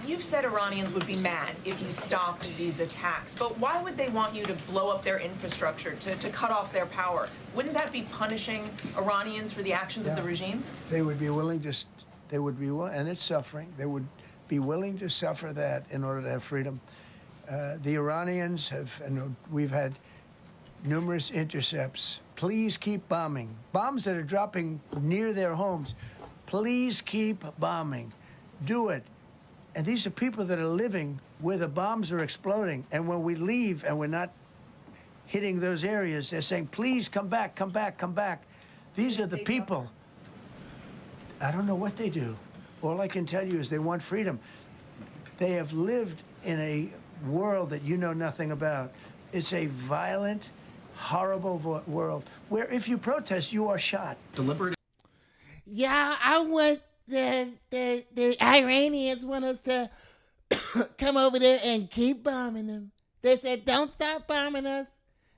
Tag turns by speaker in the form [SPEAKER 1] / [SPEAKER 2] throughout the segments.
[SPEAKER 1] You've said Iranians would be mad if you stopped these attacks, but why would they want you to blow up their infrastructure, to cut off their power? Wouldn't that be punishing Iranians for the actions of the regime?
[SPEAKER 2] They would be willing to, and it's suffering, they would be willing to suffer that in order to have freedom. The Iranians have, and we've had numerous intercepts. Please keep bombing. Bombs that are dropping near their homes. Please keep bombing. Do it. And these are people that are living where the bombs are exploding. And when we leave and we're not hitting those areas, they're saying, please come back, come back, come back. These are the people. I don't know what they do. All I can tell you is they want freedom. They have lived in a world that you know nothing about. It's a violent, horrible world where if you protest, you are shot.
[SPEAKER 3] Deliberate.
[SPEAKER 4] Yeah, I want the Iranians want us to come over there and keep bombing them. They said, don't stop bombing us.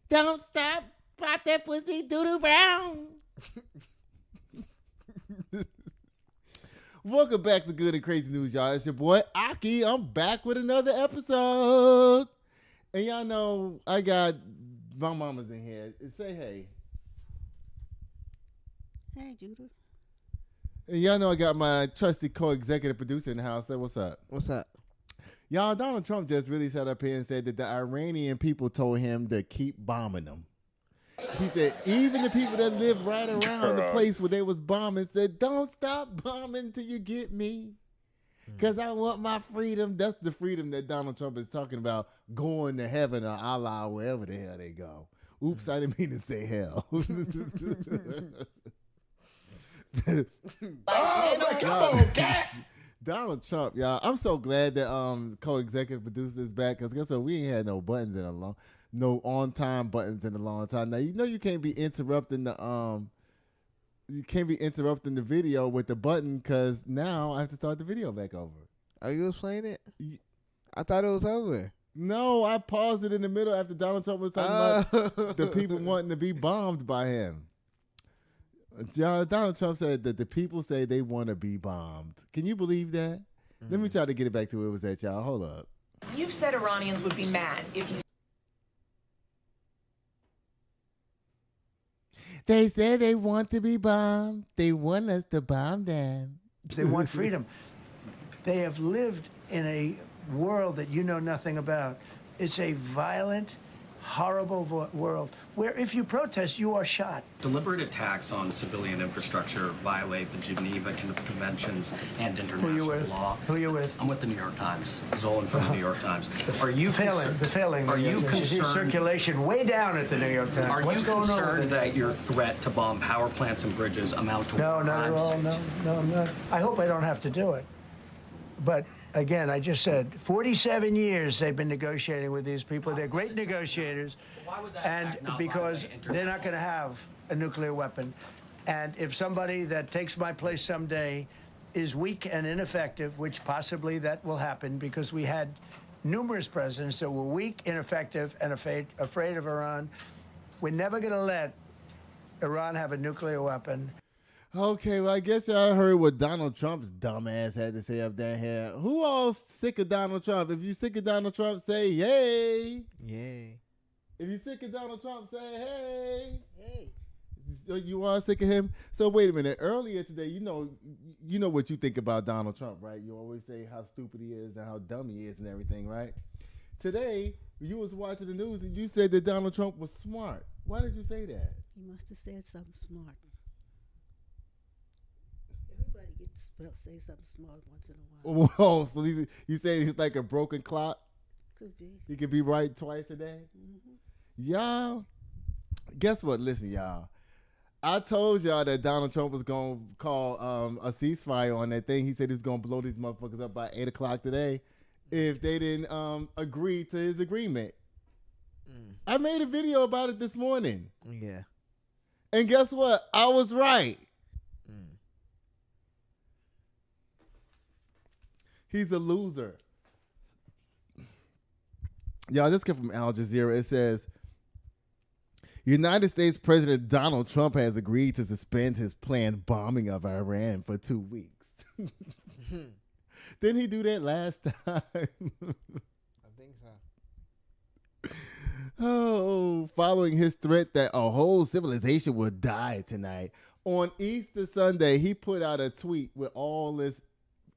[SPEAKER 4] Don't stop. Pop that pussy, doo-doo brown. Welcome back to Good and Crazy News, y'all. It's your boy, Aki. I'm back with another episode. And y'all know I got my mamas in here. Say hey.
[SPEAKER 5] Hey, Judah.
[SPEAKER 4] And y'all know I got my trusty co-executive producer in the house. Say what's up.
[SPEAKER 5] What's up?
[SPEAKER 4] Y'all, Donald Trump just really sat up here and said that the Iranian people told him to keep bombing them. He said even the people that live right around the place where they was bombing said, don't stop bombing till you get me. Because I want my freedom. That's the freedom that Donald Trump is talking about, going to heaven or Allah, wherever the hell they go. Oops, I didn't mean to say hell. Donald Trump, y'all. I'm so glad that co-executive producer is back, because guess what? We ain't had no buttons in a long, no on-time buttons in a long time. Now you know you can't be interrupting the video with the button, because now I have to start the video back over.
[SPEAKER 5] Are you playing it? I thought it was over.
[SPEAKER 4] No, I paused it in the middle after Donald Trump was talking about the people wanting to be bombed by him. Y'all, Donald Trump said that the people say they want to be bombed. Can you believe that? Let me try to get it back to where it was at, y'all. Hold up.
[SPEAKER 1] You've said Iranians would be mad if you...
[SPEAKER 4] They say they want to be bombed. They want us to bomb them.
[SPEAKER 2] They want freedom. They have lived in a world that you know nothing about. It's a violent, horrible world where if you protest, you are shot.
[SPEAKER 3] Deliberate attacks on civilian infrastructure violate the Geneva Conventions and international law.
[SPEAKER 2] Who are you with?
[SPEAKER 3] I'm with the New York Times. Zolan from the New York Times. Are you
[SPEAKER 2] failing?
[SPEAKER 3] Are you concerned?
[SPEAKER 2] Circulation way down at the New York Times.
[SPEAKER 3] Are
[SPEAKER 2] What's
[SPEAKER 3] you
[SPEAKER 2] going on
[SPEAKER 3] concerned that your threat to bomb power plants and bridges amount to
[SPEAKER 2] No,
[SPEAKER 3] war
[SPEAKER 2] not at
[SPEAKER 3] crimes?
[SPEAKER 2] all. No, I'm not. I hope I don't have to do it. But again, I just said 47 years they've been negotiating with these people. They're great negotiators.
[SPEAKER 3] Why would that
[SPEAKER 2] And
[SPEAKER 3] act not
[SPEAKER 2] because
[SPEAKER 3] violate
[SPEAKER 2] they're not going to have a nuclear weapon. And if somebody that takes my place someday is weak and ineffective, which possibly that will happen because we had numerous presidents that were weak, ineffective, and afraid of Iran, we're never going to let Iran have a nuclear weapon.
[SPEAKER 4] Okay, well, I guess y'all heard what Donald Trump's dumbass had to say up there here. Who all sick of Donald Trump? If you sick of Donald Trump, say yay.
[SPEAKER 5] Yay.
[SPEAKER 4] If you sick of Donald Trump, say hey.
[SPEAKER 5] Hey.
[SPEAKER 4] You are sick of him? So wait a minute. Earlier today, you know what you think about Donald Trump, right? You always say how stupid he is and how dumb he is and everything, right? Today, you was watching the news and you said that Donald Trump was smart. Why did you say that?
[SPEAKER 5] He must have said something smart. Everybody gets to say something smart once in a while.
[SPEAKER 4] Whoa, so you say he's like a broken clock?
[SPEAKER 5] Could be.
[SPEAKER 4] He could be right twice a day?
[SPEAKER 5] Mm-hmm.
[SPEAKER 4] Y'all, guess what? Listen, y'all. I told y'all that Donald Trump was going to call a ceasefire on that thing. He said he was going to blow these motherfuckers up by 8 o'clock today if they didn't agree to his agreement. I made a video about it this morning.
[SPEAKER 5] Yeah.
[SPEAKER 4] And guess what? I was right. He's a loser. Y'all, this came from Al Jazeera. It says, United States President Donald Trump has agreed to suspend his planned bombing of Iran for 2 weeks. Didn't he do that last time?
[SPEAKER 6] I think so.
[SPEAKER 4] Oh, following his threat that a whole civilization would die tonight. On Easter Sunday, he put out a tweet with all this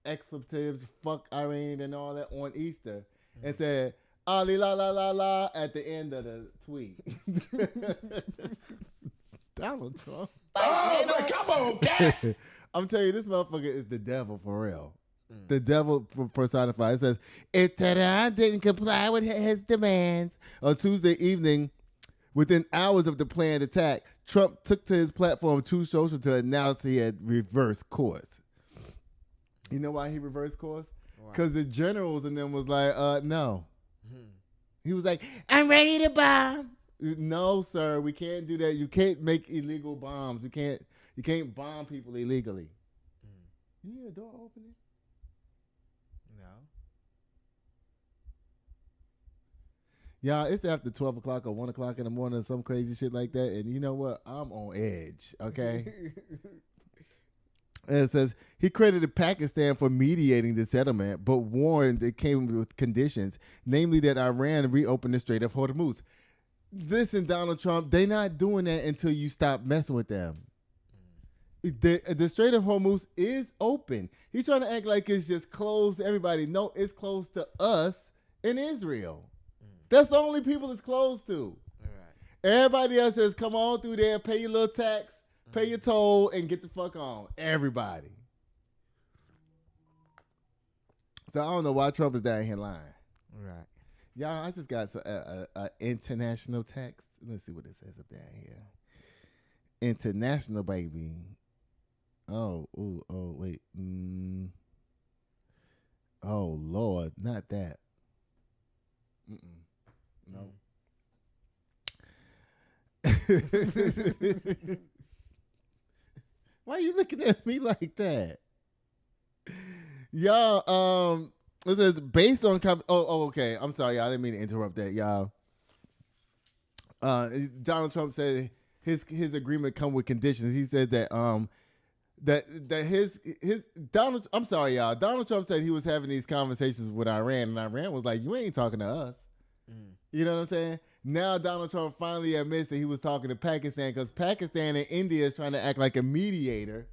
[SPEAKER 4] expletives, fuck Iran and all that on Easter, and said, Ali la la la la at the end of the tweet. Donald Trump.
[SPEAKER 6] Oh, man, come on, Dad.
[SPEAKER 4] I'm telling you, this motherfucker is the devil for real. The devil personified. It says, if Tehran didn't comply with his demands on Tuesday evening, within hours of the planned attack, Trump took to his platform Truth Social to announce he had reversed course. You know why he reversed course? Because the generals and them was like, no. He was like, I'm ready to bomb. No, sir, we can't do that. You can't make illegal bombs. You can't bomb people illegally. You hear a door opening?
[SPEAKER 6] No.
[SPEAKER 4] Y'all, it's after 12 o'clock or 1 o'clock in the morning or some crazy shit like that. And you know what? I'm on edge, okay? And it says, he credited Pakistan for mediating the settlement, but warned it came with conditions, namely that Iran reopened the Strait of Hormuz. Listen, Donald Trump, they not doing that until you stop messing with them. The Strait of Hormuz is open. He's trying to act like it's just closed to everybody. No, it's closed to us in Israel. That's the only people it's closed to.
[SPEAKER 6] Right.
[SPEAKER 4] Everybody else says, come on through there, pay your little tax, pay your toll, and get the fuck on. Everybody. So I don't know why Trump is down here lying.
[SPEAKER 6] Right.
[SPEAKER 4] Y'all, I just got a international text. Let's see what it says up down here. International, baby. Oh, wait. Oh, Lord, not that. No. Why are you looking at me like that? Y'all, it says based on okay. I'm sorry, y'all. I didn't mean to interrupt that, y'all. Donald Trump said his agreement come with conditions. He said that that his Donald. I'm sorry, y'all. Donald Trump said he was having these conversations with Iran, and Iran was like, "You ain't talking to us." You know what I'm saying? Now Donald Trump finally admits that he was talking to Pakistan because Pakistan and India is trying to act like a mediator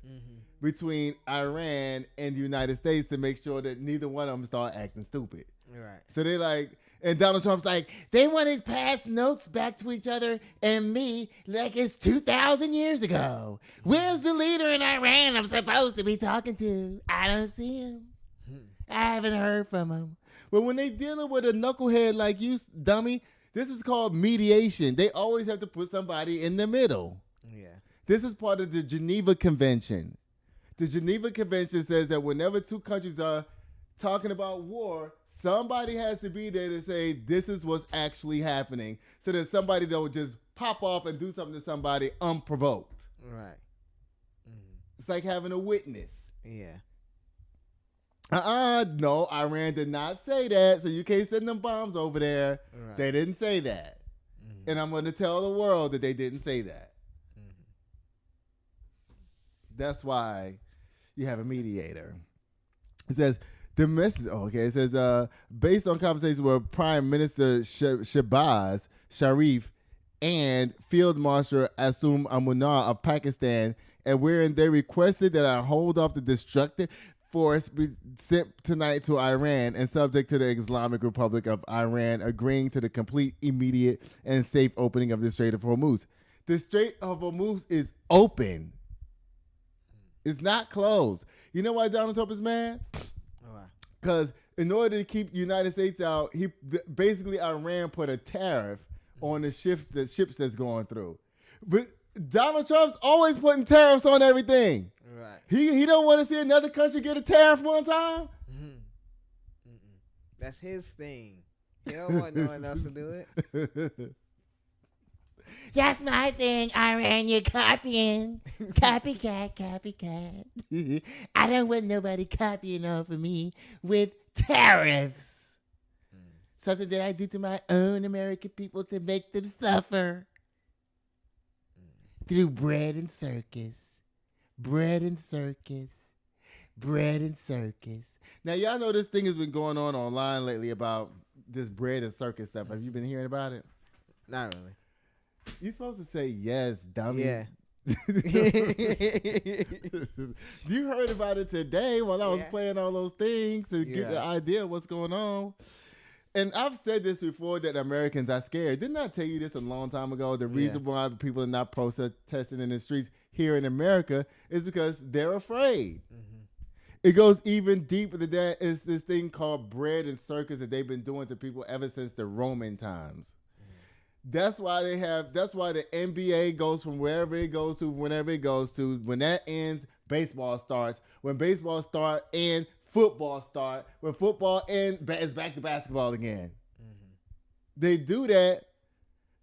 [SPEAKER 4] between Iran and the United States to make sure that neither one of them start acting stupid.
[SPEAKER 6] Right.
[SPEAKER 4] So they like, and Donald Trump's like, they want to pass notes back to each other and me like it's 2,000 years ago. Where's the leader in Iran I'm supposed to be talking to? I don't see him. I haven't heard from him. But when they dealing with a knucklehead like you, dummy, this is called mediation. They always have to put somebody in the middle.
[SPEAKER 6] Yeah.
[SPEAKER 4] This is part of the Geneva Convention. The Geneva Convention says that whenever two countries are talking about war, somebody has to be there to say this is what's actually happening so that somebody don't just pop off and do something to somebody unprovoked.
[SPEAKER 6] Right.
[SPEAKER 4] It's like having a witness.
[SPEAKER 6] Yeah.
[SPEAKER 4] No, Iran did not say that, so you can't send them bombs over there.
[SPEAKER 6] Right.
[SPEAKER 4] They didn't say that. And I'm going to tell the world that they didn't say that. That's why you have a mediator. It says, the message, it says, based on conversations with Prime Minister Shehbaz Sharif and Field Marshal Asum Amunar of Pakistan, and wherein they requested that I hold off the destructive force be sent tonight to Iran and subject to the Islamic Republic of Iran agreeing to the complete, immediate, and safe opening of the Strait of Hormuz. The Strait of Hormuz is open. It's not closed. You know why Donald Trump is mad?
[SPEAKER 6] Why?
[SPEAKER 4] Because in order to keep the United States out, basically Iran put a tariff on the ships that's going through. But Donald Trump's always putting tariffs on everything.
[SPEAKER 6] Right.
[SPEAKER 4] He don't want to see another country get a tariff one time.
[SPEAKER 6] That's his thing. He don't want no one else to do it.
[SPEAKER 7] That's my thing, Iran. You're copying. Copycat. I don't want nobody copying off of me with tariffs. Something that I do to my own American people to make them suffer. Through bread and circus.
[SPEAKER 4] Now, y'all know this thing has been going on online lately about this bread and circus stuff. Have you been hearing about it?
[SPEAKER 6] Not really.
[SPEAKER 4] You're supposed to say yes, dummy.
[SPEAKER 6] Yeah.
[SPEAKER 4] You heard about it today while I was
[SPEAKER 6] Yeah.
[SPEAKER 4] playing all those things to get the idea of what's going on. And I've said this before that Americans are scared. Didn't I tell you this a long time ago? The reason why people are not protesting in the streets here in America is because they're afraid. Mm-hmm. It goes even deeper than that. It's this thing called bread and circus that they've been doing to people ever since the Roman times. That's why the NBA goes from wherever it goes to, whenever it goes to. When that ends, baseball starts. When baseball starts and football starts. When football ends, it's back to basketball again. Mm-hmm. They do that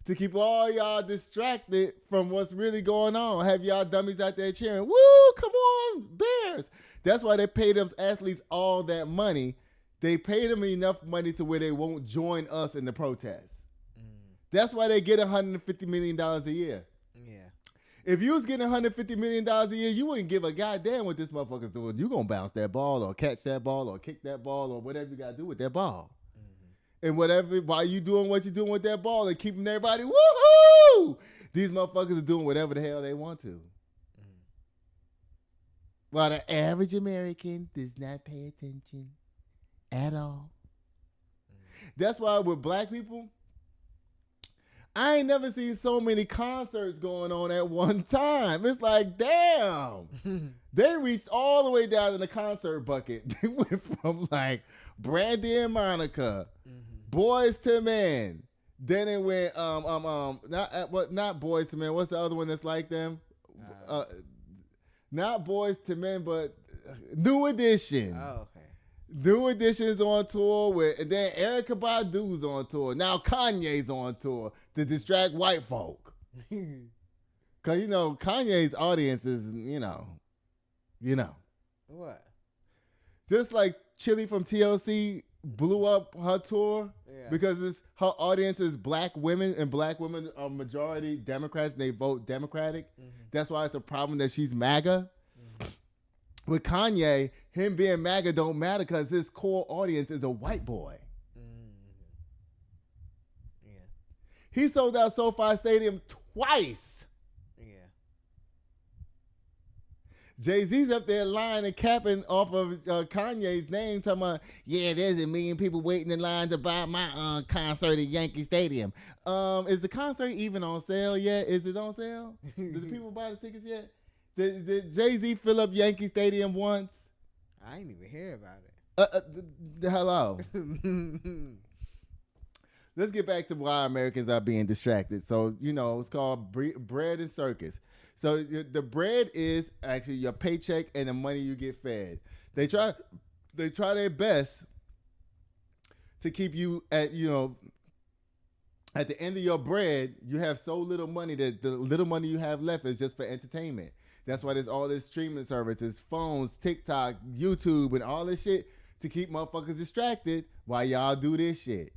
[SPEAKER 4] to keep all y'all distracted from what's really going on. Have y'all dummies out there cheering, woo, come on, Bears. That's why they pay those athletes all that money. They pay them enough money to where they won't join us in the protest. That's why they get $150 million a year.
[SPEAKER 6] Yeah.
[SPEAKER 4] If you was getting $150 million a year, you wouldn't give a goddamn what this motherfucker's doing. You gonna bounce that ball or catch that ball or kick that ball or whatever you gotta do with that ball. Mm-hmm. And whatever, while you doing what you're doing with that ball and keeping everybody, woohoo! These motherfuckers are doing whatever the hell they want to. Mm-hmm. While the average American does not pay attention at all. Mm-hmm. That's why with black people, I ain't never seen so many concerts going on at one time. It's like, damn. They reached all the way down in the concert bucket. They went from like Brandy and Monica, Boys to Men. Then it went not Boys to Men. What's the other one that's like them? Not Boys to Men, but New Edition.
[SPEAKER 6] Oh, okay.
[SPEAKER 4] New Edition's on tour and then Erykah Badu's on tour. Now Kanye's on tour to distract white folk. Cause Kanye's audience is,
[SPEAKER 6] What?
[SPEAKER 4] Just like Chili from TLC blew up her tour because her audience is black women and black women are majority Democrats and they vote Democratic. Mm-hmm. That's why it's a problem that she's MAGA. Mm-hmm. With Kanye, him being MAGA don't matter because his core audience is a white boy. Mm-hmm. Yeah. He sold out SoFi Stadium twice.
[SPEAKER 6] Yeah.
[SPEAKER 4] Jay-Z's up there lying and capping off of Kanye's name, talking about, there's 1 million people waiting in line to buy my concert at Yankee Stadium. Is the concert even on sale yet? Is it on sale? Did the people buy the tickets yet? Did Jay-Z fill up Yankee Stadium once?
[SPEAKER 6] I didn't even hear about it.
[SPEAKER 4] Hello. Let's get back to why Americans are being distracted. So, it's called bread and circus. So the bread is actually your paycheck and the money you get fed. They try their best to keep you at the end of your bread, you have so little money that the little money you have left is just for entertainment. That's why there's all this streaming services, phones, TikTok, YouTube, and all this shit to keep motherfuckers distracted while y'all do this shit.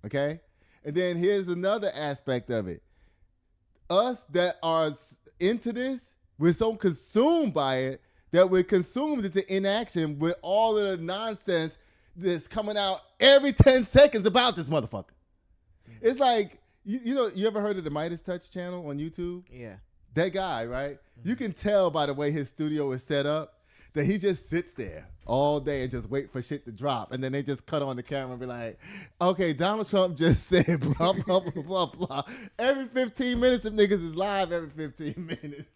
[SPEAKER 4] Okay? And then here's another aspect of it. Us that are into this, we're so consumed by it that we're consumed into inaction with all of the nonsense that's coming out every 10 seconds about this motherfucker. It's like, you ever heard of the Midas Touch channel on YouTube?
[SPEAKER 6] Yeah.
[SPEAKER 4] That guy, right? Mm-hmm. You can tell by the way his studio is set up that he just sits there all day and just wait for shit to drop. And then they just cut on the camera and be like, okay, Donald Trump just said blah, blah, blah, blah, blah. Every 15 minutes, them niggas is live every 15 minutes,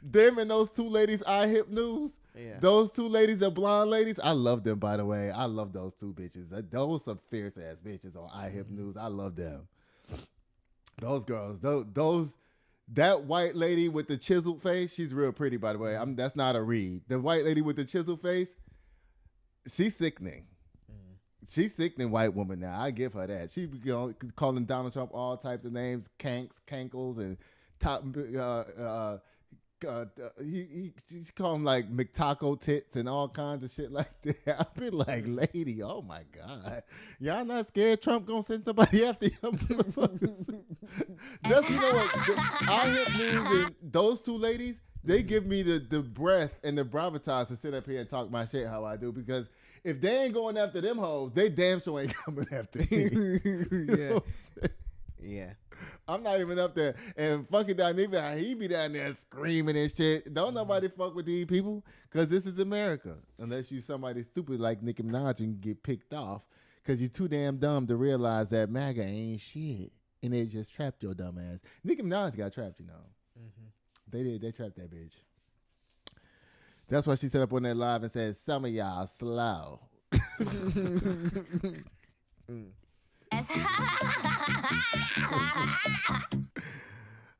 [SPEAKER 4] Them and those two ladies, I Hip News. Yeah. Those two ladies are blonde ladies. I love them, by the way. I love those two bitches. Those some fierce ass bitches on I Hip News. I love them. Those girls, that white lady with the chiseled face, she's real pretty, by the way. That's not a read. The white lady with the chiseled face, she's sickening. She's sickening white woman now. I give her that. She calling Donald Trump all types of names, cankles, and top. She call him like McTaco tits and all kinds of shit like that. I've been like, lady, oh my God. Y'all not scared Trump gonna send somebody after y'all motherfuckers? Just what? I Hip News and those two ladies, They give me the breath and the gravitas to sit up here and talk my shit how I do, because if they ain't going after them hoes, they damn sure ain't coming after me. You know what I'm saying?
[SPEAKER 6] Yeah.
[SPEAKER 4] I'm not even up there. And fucking Daniva, he be down there screaming and shit. Don't nobody fuck with these people, because this is America. Unless you somebody stupid like Nicki Minaj and get picked off, because you're too damn dumb to realize that MAGA ain't shit. And they just trapped your dumb ass. Nicki Minaj got trapped, you know. Mm-hmm. They did. They trapped that bitch. That's why she set up on that live and said, some of y'all slow.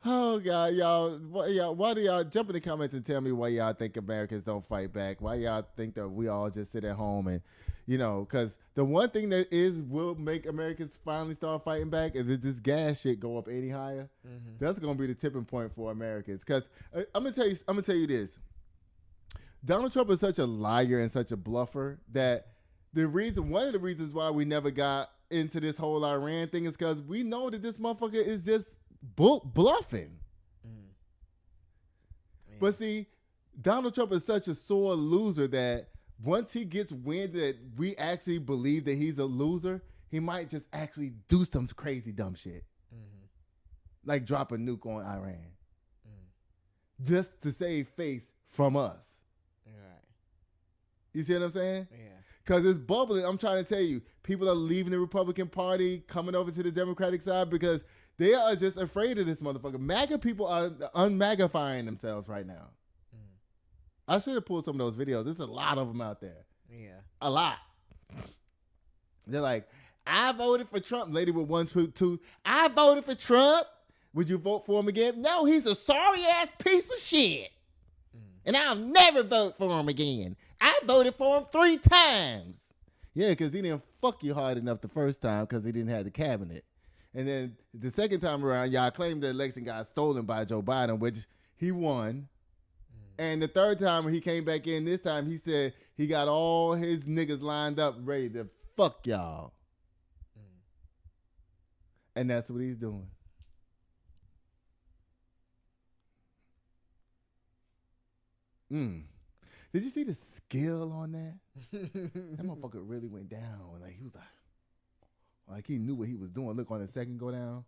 [SPEAKER 4] Oh God, y'all! Why do y'all jump in the comments and tell me why y'all think Americans don't fight back? Why y'all think that we all just sit at home and, you know? Because the one thing that will make Americans finally start fighting back is if this gas shit go up any higher. Mm-hmm. That's gonna be the tipping point for Americans. Because I'm gonna tell you this: Donald Trump is such a liar and such a bluffer that one of the reasons why we never got into this whole Iran thing is because we know that this motherfucker is just bluffing. But see, Donald Trump is such a sore loser that once he gets wind that we actually believe that he's a loser, he might just actually do some crazy dumb shit. Mm-hmm. Like drop a nuke on Iran. Just to save face from us.
[SPEAKER 6] Right.
[SPEAKER 4] You see what I'm saying?
[SPEAKER 6] Yeah.
[SPEAKER 4] Because it's bubbling. I'm trying to tell you, people are leaving the Republican Party, coming over to the Democratic side because they are just afraid of this motherfucker. MAGA people are unmagifying themselves right now. I should have pulled some of those videos. There's a lot of them out there.
[SPEAKER 6] Yeah.
[SPEAKER 4] A lot. They're like, I voted for Trump. Lady with 1, 2. I voted for Trump. Would you vote for him again? No, he's a sorry-ass piece of shit. And I'll never vote for him again. I voted for him 3 times. Yeah, because he didn't fuck you hard enough the first time because he didn't have the cabinet. And then the second time around, y'all claimed the election got stolen by Joe Biden, which he won. And the third time when he came back in this time, he said he got all his niggas lined up ready to fuck y'all. And that's what he's doing. Did you see the skill on that? That motherfucker really went down. Like he was like he knew what he was doing. Look on the second go down.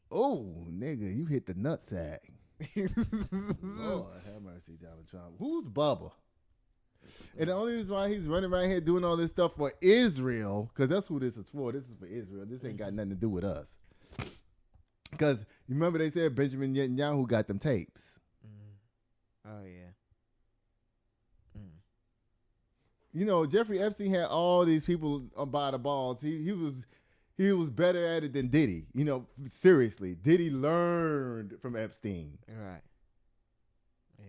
[SPEAKER 4] Oh, nigga, you hit the nutsack. Lord have mercy, Donald Trump. Who's Bubba? And the only reason why he's running around here doing all this stuff for Israel, because that's who this is for. This is for Israel. This ain't got nothing to do with us. Because you remember they said Benjamin Netanyahu got them tapes.
[SPEAKER 6] Oh, yeah.
[SPEAKER 4] You know, Jeffrey Epstein had all these people by the balls. He was better at it than Diddy. You know, seriously. Diddy learned from Epstein.
[SPEAKER 6] Right. Yeah.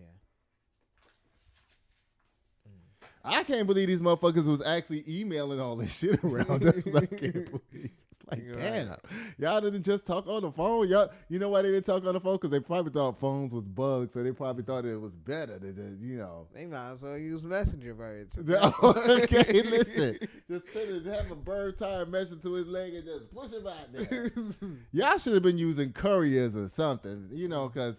[SPEAKER 4] I can't believe these motherfuckers was actually emailing all this shit around. That's what I can't believe. Like, damn. Y'all didn't just talk on the phone. Y'all, you know why they didn't talk on the phone? Because they probably thought phones was bugged, so they probably thought it was better to, you know.
[SPEAKER 6] They might as well use messenger birds.
[SPEAKER 4] Okay, listen. Just have a bird tie a message to his leg and just push him out there. Y'all should have been using couriers or something, you know, because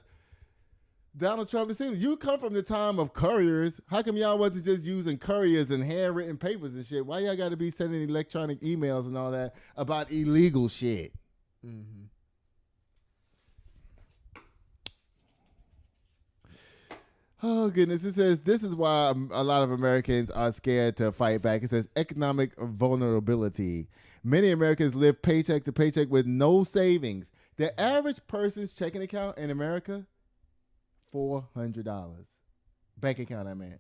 [SPEAKER 4] Donald Trump, it seems you come from the time of couriers. How come y'all wasn't just using couriers and handwritten papers and shit? Why y'all got to be sending electronic emails and all that about illegal shit? Mm-hmm. Oh, goodness. It says, this is why a lot of Americans are scared to fight back. It says economic vulnerability. Many Americans live paycheck to paycheck with no savings. The average person's checking account in America, $400. Bank account, I mean,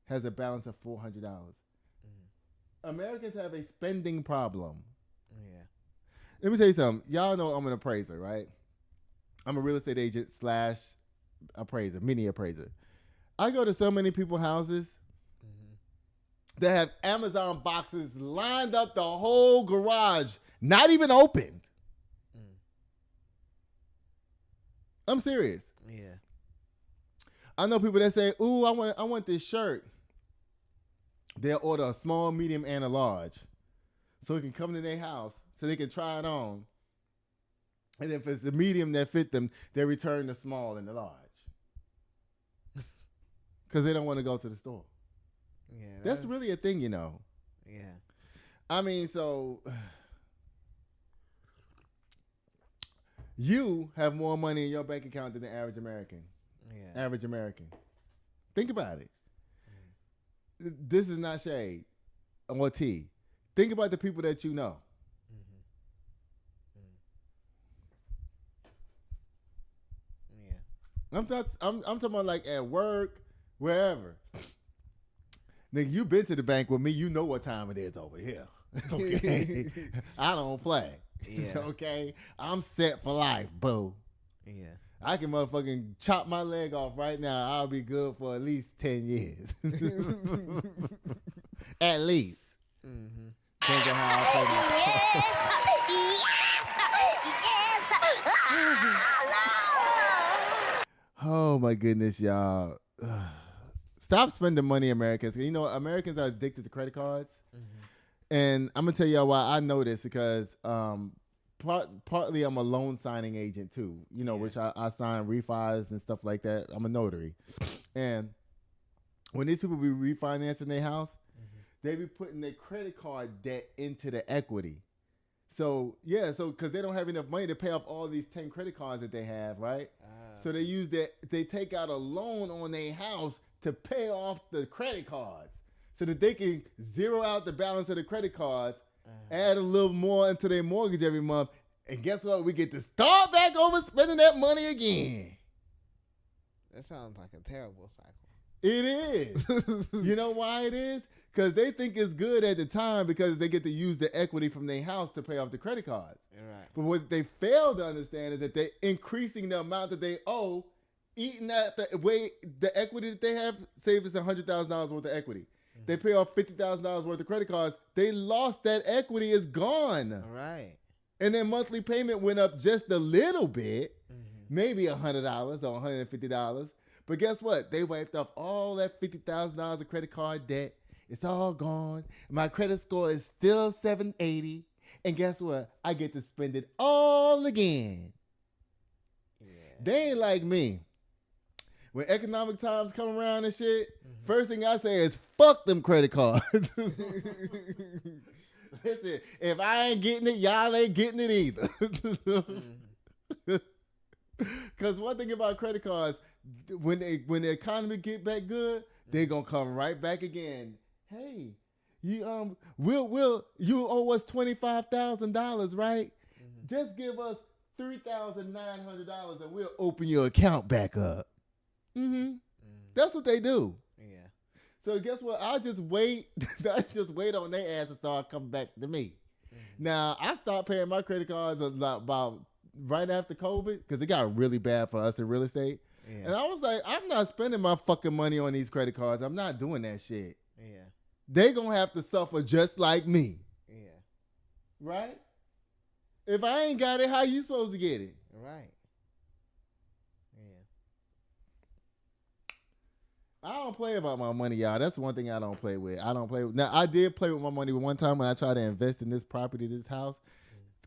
[SPEAKER 4] has a balance of $400. Americans have a spending problem.
[SPEAKER 6] Yeah.
[SPEAKER 4] Let me tell you something. Y'all know I'm an appraiser, right? I'm a real estate agent / appraiser, mini appraiser. I go to so many people's houses that have Amazon boxes lined up the whole garage, not even opened. I'm serious.
[SPEAKER 6] Yeah.
[SPEAKER 4] I know people that say, "Ooh, I want this shirt." They'll order a small, medium, and a large, so it can come to their house, so they can try it on. And if it's the medium that fit them, they return the small and the large. because they don't want to go to the store.
[SPEAKER 6] Yeah,
[SPEAKER 4] That's really a thing, you know.
[SPEAKER 6] Yeah.
[SPEAKER 4] I mean, so you have more money in your bank account than the average American.
[SPEAKER 6] Yeah.
[SPEAKER 4] Average American. Think about it. This is not shade or tea. Think about the people that you know.
[SPEAKER 6] Yeah.
[SPEAKER 4] I'm talking about like at work, wherever. Nigga, you been to the bank with me. You know what time it is over here. Okay, I don't play.
[SPEAKER 6] Yeah.
[SPEAKER 4] Okay, I'm set for life, boo.
[SPEAKER 6] Yeah.
[SPEAKER 4] I can motherfucking chop my leg off right now. I'll be good for at least 10 years. At least.
[SPEAKER 6] Mm-hmm.
[SPEAKER 4] Think of how I play. Oh my goodness, y'all. Stop spending money, Americans. You know, Americans are addicted to credit cards. Mm-hmm. And I'm going to tell y'all why I know this because partly I'm a loan signing agent too, you know, which I sign refis and stuff like that. I'm a notary. And when these people be refinancing their house, they be putting their credit card debt into the equity. So, because they don't have enough money to pay off all these 10 credit cards that they have, right? So they take out a loan on their house to pay off the credit cards so that they can zero out the balance of the credit cards, add a little more into their mortgage every month, and guess what? We get to start back over spending that money again.
[SPEAKER 6] That sounds like a terrible cycle.
[SPEAKER 4] It is. You know why it is? Because they think it's good at the time because they get to use the equity from their house to pay off the credit cards.
[SPEAKER 6] Right.
[SPEAKER 4] But what they fail to understand is that they're increasing the amount that they owe, eating that the equity that they have. Say if it's $100,000 worth of equity, they pay off $50,000 worth of credit cards. They lost that equity; is gone.
[SPEAKER 6] All right.
[SPEAKER 4] And their monthly payment went up just a little bit, maybe $100 or $150. But guess what? They wiped off all that $50,000 of credit card debt. It's all gone. My credit score is still 780. And guess what? I get to spend it all again. Yeah. They ain't like me. When economic times come around and shit, first thing I say is, fuck them credit cards. Listen, if I ain't getting it, y'all ain't getting it either. Because one thing about credit cards, when the economy get back good, they gonna come right back again. Hey, you you owe us $25,000, right? Just give us $3,900 and we'll open your account back up. That's what they do.
[SPEAKER 6] Yeah.
[SPEAKER 4] So guess what? I just wait. I just wait on their ass to start coming back to me. Now I stopped paying my credit cards about right after COVID because it got really bad for us in real estate. Yeah. And I was like, I'm not spending my fucking money on these credit cards. I'm not doing that shit.
[SPEAKER 6] Yeah.
[SPEAKER 4] They gonna have to suffer just like me.
[SPEAKER 6] Yeah.
[SPEAKER 4] Right? If I ain't got it, how you supposed to get it?
[SPEAKER 6] Right. Yeah.
[SPEAKER 4] I don't play about my money, y'all. That's one thing I don't play with. Now, I did play with my money one time when I tried to invest in this property, this house.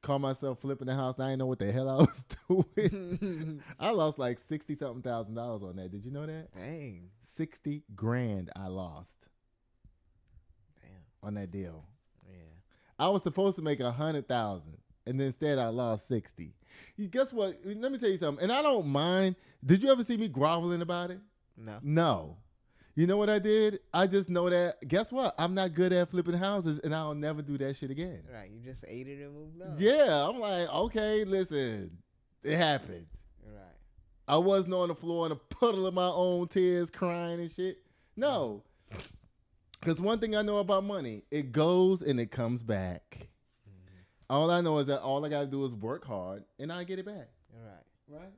[SPEAKER 4] Call myself flipping the house. I didn't know what the hell I was doing. I lost like $60-something thousand on that. Did you know that?
[SPEAKER 6] Dang.
[SPEAKER 4] 60 grand I lost.
[SPEAKER 6] Damn.
[SPEAKER 4] On that deal.
[SPEAKER 6] Yeah.
[SPEAKER 4] I was supposed to make 100,000, and then instead I lost 60. Guess what? Let me tell you something. And I don't mind. Did you ever see me groveling about it?
[SPEAKER 6] No.
[SPEAKER 4] No. You know what I did? I just know that, guess what? I'm not good at flipping houses, and I'll never do that shit again.
[SPEAKER 6] Right. You just ate it and moved on.
[SPEAKER 4] Yeah. I'm like, okay, listen. It happened.
[SPEAKER 6] Right.
[SPEAKER 4] I wasn't on the floor in a puddle of my own tears crying and shit. No. Because one thing I know about money, it goes and it comes back. All I know is that all I got to do is work hard, and I get it back.
[SPEAKER 6] Right.
[SPEAKER 4] Right?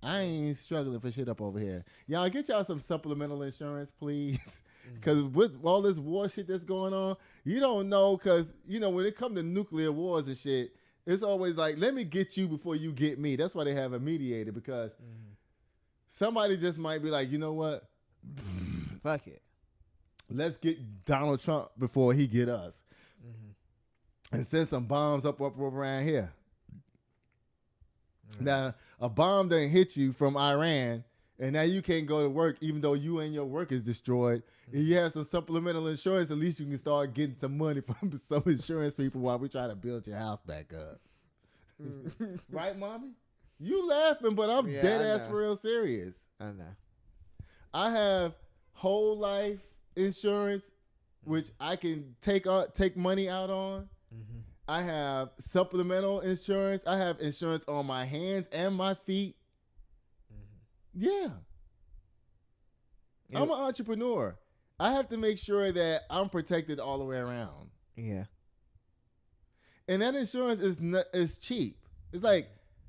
[SPEAKER 4] I ain't struggling for shit up over here. Y'all get y'all some supplemental insurance, please. Because with all this war shit that's going on, you don't know. Because, you know, when it comes to nuclear wars and shit, it's always like, let me get you before you get me. That's why they have a mediator. Because somebody just might be like, you know what?
[SPEAKER 6] Fuck it.
[SPEAKER 4] Let's get Donald Trump before he get us. And send some bombs up around here. Now, a bomb done hit you from Iran, And now you can't go to work even though you and your work is destroyed. If you have some supplemental insurance, at least you can start getting some money from some insurance people while we try to build your house back up. Right, mommy? You laughing, but I'm dead ass for real serious.
[SPEAKER 6] I know.
[SPEAKER 4] I have whole life insurance, which I can take money out on.
[SPEAKER 6] Mm-hmm.
[SPEAKER 4] I have supplemental insurance. I have insurance on my hands and my feet. Yeah. I'm an entrepreneur. I have to make sure that I'm protected all the way around.
[SPEAKER 6] Yeah.
[SPEAKER 4] And that insurance is cheap. It's like,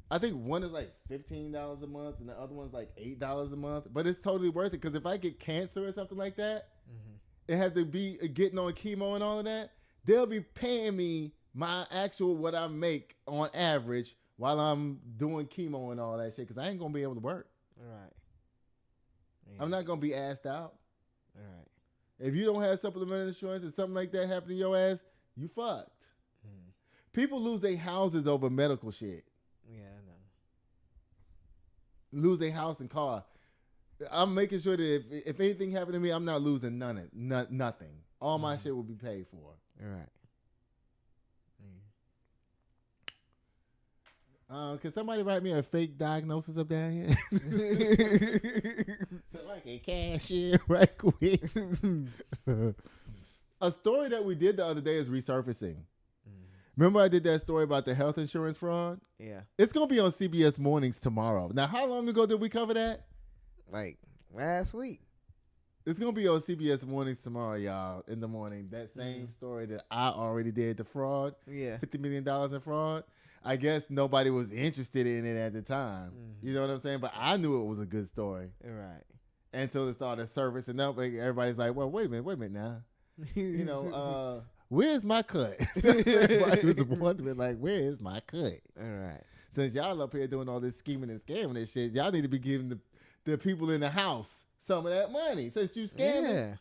[SPEAKER 4] I think one is like $15 a month and the other one's like $8 a month. But it's totally worth it because if I get cancer or something like that, it have to be getting on chemo and all of that. They'll be paying me my actual what I make on average while I'm doing chemo and all that shit because I ain't going to be able to work.
[SPEAKER 6] Right. Yeah.
[SPEAKER 4] I'm not going to be asked out.
[SPEAKER 6] All right.
[SPEAKER 4] If you don't have supplemental insurance and something like that happen to your ass, you fucked. People lose their houses over medical shit.
[SPEAKER 6] Yeah, I know.
[SPEAKER 4] Lose their house and car. I'm making sure that if anything happened to me, I'm not losing nothing. All my shit will be paid for.
[SPEAKER 6] All right.
[SPEAKER 4] Can somebody write me a fake diagnosis up down here? So I can cash in right quick. A story that we did the other day is resurfacing. Remember I did that story about the health insurance fraud?
[SPEAKER 6] Yeah.
[SPEAKER 4] It's going to be on CBS Mornings tomorrow. Now, how long ago did we cover that?
[SPEAKER 6] Like last week.
[SPEAKER 4] It's going to be on CBS Mornings tomorrow, y'all, in the morning. That same story that I already did, the fraud.
[SPEAKER 6] Yeah.
[SPEAKER 4] $50 million in fraud. I guess nobody was interested in it at the time. You know what I'm saying? But I knew it was a good story.
[SPEAKER 6] Right.
[SPEAKER 4] Until it started surfacing up. Everybody's like, well, wait a minute now. You know, where's my cut? Everybody was wondering, like, where is my cut?
[SPEAKER 6] All right.
[SPEAKER 4] Since y'all up here doing all this scheming and scamming and shit, y'all need to be giving the people in the house some of that money. Since you scamming.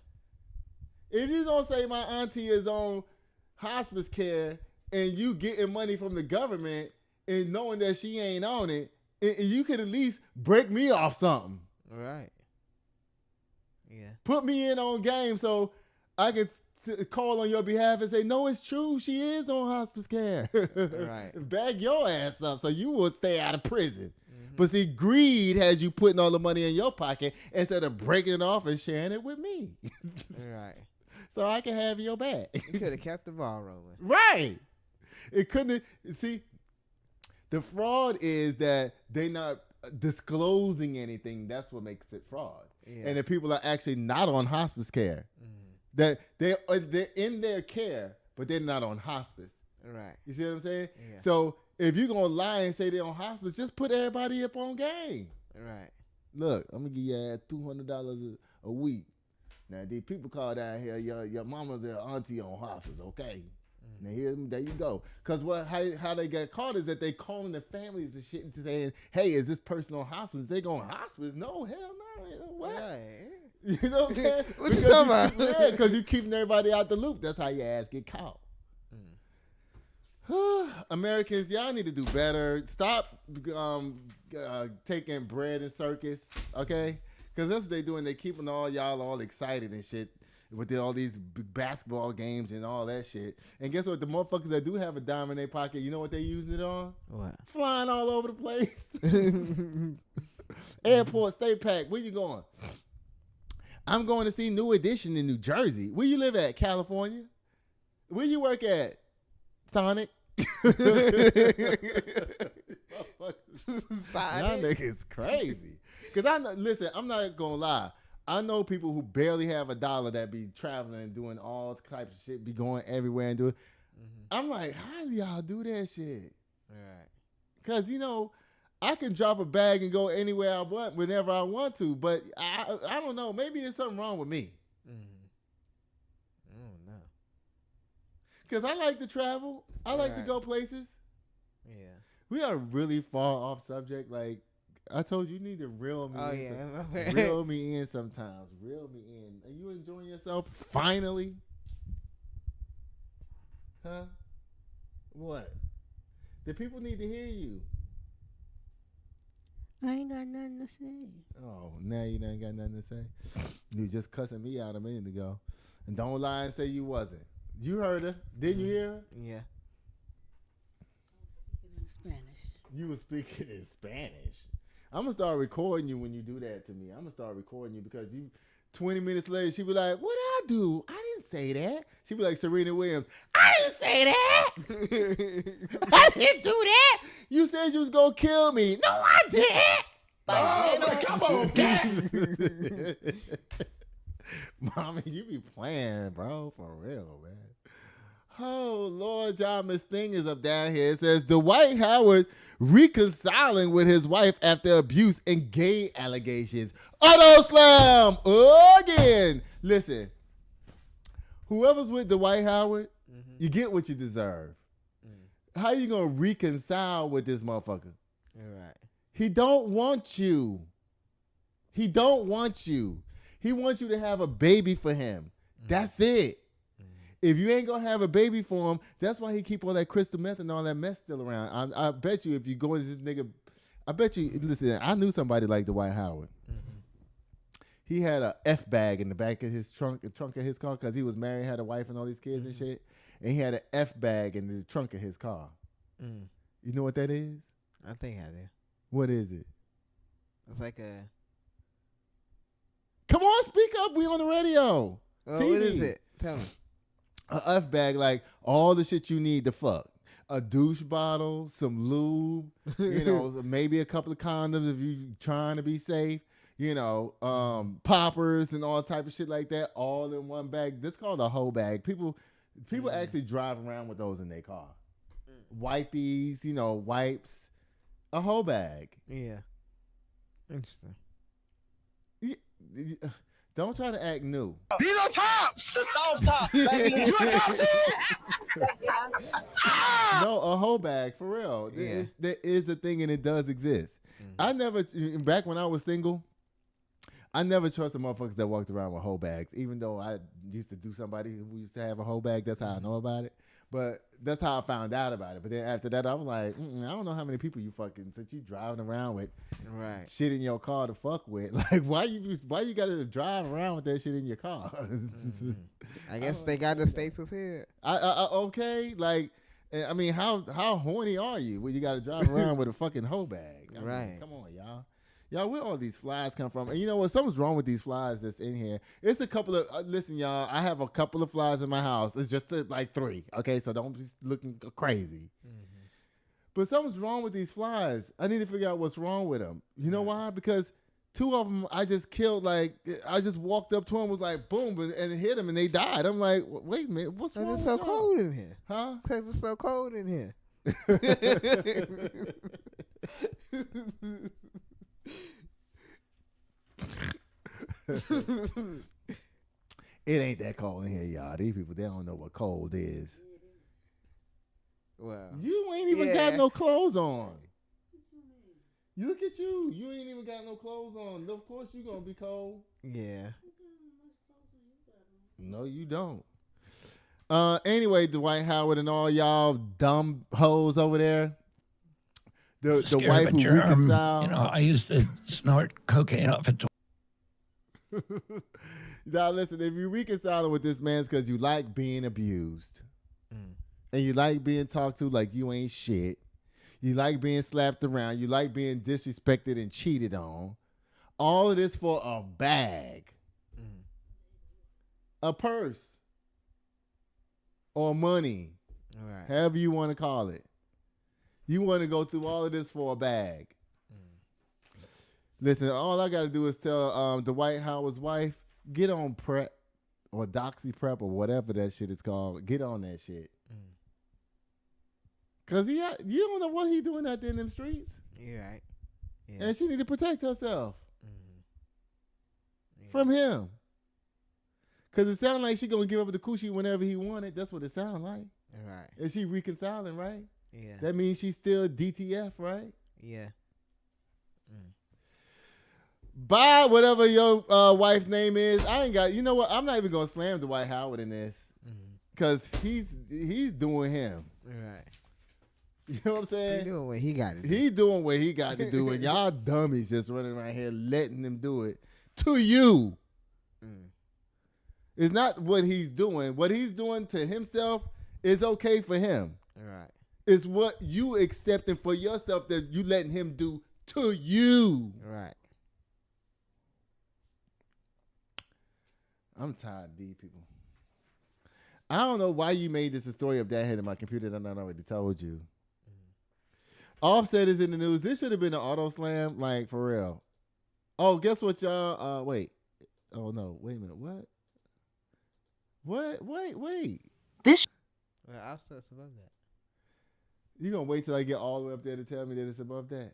[SPEAKER 6] Yeah.
[SPEAKER 4] If you gonna say my auntie is on hospice care and you getting money from the government and knowing that she ain't on it, and you could at least break me off something.
[SPEAKER 6] All right. Yeah.
[SPEAKER 4] Put me in on game so I can call on your behalf and say, no, it's true. She is on hospice care.
[SPEAKER 6] Right.
[SPEAKER 4] Bag your ass up so you will stay out of prison. But see, greed has you putting all the money in your pocket instead of breaking it off and sharing it with me.
[SPEAKER 6] Right.
[SPEAKER 4] So I can have your back.
[SPEAKER 6] You could have kept the ball rolling.
[SPEAKER 4] Right. It couldn't. See, the fraud is that they not disclosing anything. That's what makes it fraud.
[SPEAKER 6] Yeah.
[SPEAKER 4] And the people are actually not on hospice care. That they're in their care, but they're not on hospice.
[SPEAKER 6] Right.
[SPEAKER 4] You see what I'm saying?
[SPEAKER 6] Yeah.
[SPEAKER 4] So if you're gonna lie and say they're on hospice, just put everybody up on game.
[SPEAKER 6] Right.
[SPEAKER 4] Look, I'm gonna give you $200 a week. Now these people call down here, your mama's their auntie on hospice, okay? Now there you go. Cause how they get caught is that they calling the families and shit and saying, hey, is this person on hospice? They going hospice? No, hell no. You know what?
[SPEAKER 6] Right.
[SPEAKER 4] You know what I'm saying?
[SPEAKER 6] What you talking about?
[SPEAKER 4] Yeah, because you keeping everybody out the loop. That's how your ass get caught. Americans, y'all need to do better. Stop taking bread and circus, okay? Because that's what they doing. They keeping all y'all all excited and shit with all these basketball games and all that shit. And guess what? The motherfuckers that do have a dime in their pocket, you know what they use it on?
[SPEAKER 6] What?
[SPEAKER 4] Flying all over the place. Airport, stay packed. Where you going? I'm going to see New Edition in New Jersey. Where you live at? California? Where you work at? Sonic? Y'all niggas crazy. Because I know, listen, I'm not going to lie. I know people who barely have $1 that be traveling and doing all types of shit, be going everywhere and doing. I'm like, how do y'all do that shit?
[SPEAKER 6] Right.
[SPEAKER 4] Because, you know, I can drop a bag and go anywhere I want whenever I want to, but I don't know. Maybe there's something wrong with me.
[SPEAKER 6] I don't know.
[SPEAKER 4] Because I like to travel. I like to go places.
[SPEAKER 6] Yeah.
[SPEAKER 4] We are really far off subject. Like, I told you, you need to reel me in.
[SPEAKER 6] Yeah.
[SPEAKER 4] Reel me in sometimes. Reel me in. Are you enjoying yourself? Finally? Huh? What? The people need to hear you.
[SPEAKER 6] I ain't got nothing to say.
[SPEAKER 4] Oh, now you ain't got nothing to say. You was just cussing me out a minute ago. And don't lie and say you wasn't. You heard her. Didn't you hear her?
[SPEAKER 6] Yeah.
[SPEAKER 5] Speaking in Spanish.
[SPEAKER 4] You were speaking in Spanish. I'm going to start recording you when you do that to me. I'm going to start recording you because 20 minutes later, she be like, what'd I do? I didn't say that. She be like Serena Williams. I didn't say that. I didn't do that. You said you was going to kill me. No, I didn't.
[SPEAKER 3] Come on, Dad.
[SPEAKER 4] Mommy, you be playing, bro, for real, man. Oh, Lord, y'all, Miss Thing is up down here. It says, Dwight Howard reconciling with his wife after abuse and gay allegations. Auto slam again. Listen, whoever's with Dwight Howard, you get what you deserve. How you going to reconcile with this motherfucker?
[SPEAKER 6] All right.
[SPEAKER 4] He don't want you. He don't want you. He wants you to have a baby for him. That's it. If you ain't gonna have a baby for him, that's why he keep all that crystal meth and all that mess still around. I bet you if you go into this nigga, I bet you, listen, I knew somebody like Dwight Howard. He had a F bag in the back of his trunk of his car because he was married, had a wife and all these kids and shit. And he had an F bag in the trunk of his car. You know what that is?
[SPEAKER 6] I think I do.
[SPEAKER 4] What is it?
[SPEAKER 6] It's like a.
[SPEAKER 4] Come on, speak up. We on the radio.
[SPEAKER 6] Oh,
[SPEAKER 4] TV.
[SPEAKER 6] what is it? Tell me.
[SPEAKER 4] A F bag, like all the shit you need to fuck. A douche bottle, some lube, maybe a couple of condoms if you trying to be safe, poppers and all type of shit like that, all in one bag. This called a hoe bag. People actually drive around with those in their car. Wipies, wipes, a hoe bag.
[SPEAKER 6] Yeah. Interesting.
[SPEAKER 4] Don't try to act new.
[SPEAKER 3] These are tops. The soft tops. You a top too?
[SPEAKER 4] No, a hoe bag, for real.
[SPEAKER 6] Yeah.
[SPEAKER 4] There is a thing and it does exist. I never, back when I was single, I never trusted motherfuckers that walked around with hoe bags, even though I used to do somebody who used to have a hoe bag. That's how I know about it. But that's how I found out about it. But then after that, I was like, I don't know how many people you fucking, since you driving around with shit in your car to fuck with. Like, why you got to drive around with that shit in your car?
[SPEAKER 6] I guess they got to stay prepared.
[SPEAKER 4] Okay, like, I mean, how horny are you when you got to drive around with a fucking hoe bag? I mean, come on, y'all. Y'all, where all these flies come from? And you know what? Something's wrong with these flies that's in here. It's a couple of, listen, y'all, I have a couple of flies in my house. It's just like 3, okay? So don't be looking crazy. But something's wrong with these flies. I need to figure out what's wrong with them. You know why? Because 2 of them I just killed, like, I just walked up to them, was like, boom, and hit them, and they died. I'm like, wait a minute, what's wrong with
[SPEAKER 6] It's
[SPEAKER 4] y'all?
[SPEAKER 6] so cold in here.
[SPEAKER 4] Huh?
[SPEAKER 6] Because it's so cold in here.
[SPEAKER 4] It ain't that cold in here, y'all. These people, they don't know what cold is.
[SPEAKER 6] Well,
[SPEAKER 4] You ain't even got no clothes on. Look at you. You ain't even got no clothes on. Of course you gonna be cold.
[SPEAKER 6] yeah.
[SPEAKER 4] No, you don't. Anyway, Dwight Howard and all y'all dumb hoes over there. The wife who reconciled.
[SPEAKER 8] I used to snort cocaine off a
[SPEAKER 4] Now listen, if you reconciling with this man, it's because you like being abused. And you like being talked to like you ain't shit. You like being slapped around. You like being disrespected and cheated on. All of this for a bag. A purse. Or money.
[SPEAKER 6] All right.
[SPEAKER 4] However you want to call it. You want to go through all of this for a bag. Listen, all I got to do is tell Dwight Howard's wife, get on prep or doxy prep or whatever that shit is called. Get on that shit. Because you don't know what he doing out there in them streets.
[SPEAKER 6] You're right. Yeah.
[SPEAKER 4] And she need to protect herself from him. Because it sounds like she going to give up the coochie whenever he wanted. That's what it sounds like.
[SPEAKER 6] All right.
[SPEAKER 4] And she reconciling, right?
[SPEAKER 6] Yeah.
[SPEAKER 4] That means she's still DTF, right?
[SPEAKER 6] Yeah.
[SPEAKER 4] By whatever your wife's name is, I ain't got. You know what? I'm not even gonna slam Dwight Howard in this because he's doing him.
[SPEAKER 6] All right.
[SPEAKER 4] You know what I'm
[SPEAKER 6] He
[SPEAKER 4] saying?
[SPEAKER 6] doing what he got to do.
[SPEAKER 4] He doing what he got to do, and y'all dummies just running around here letting him do it to you. It's not what he's doing. What he's doing to himself is okay for him.
[SPEAKER 6] Right.
[SPEAKER 4] It's what you accepting for yourself that you letting him do to you.
[SPEAKER 6] Right.
[SPEAKER 4] I'm tired of these people. I don't know why you made this a story of that head in my computer that I already told you. Offset is in the news. This should have been an auto slam, like for real. Oh, guess what, y'all? Wait. Oh no, wait a minute. What? Wait.
[SPEAKER 6] Well, Offset's above that.
[SPEAKER 4] You gonna wait till I get all the way up there to tell me that it's above that?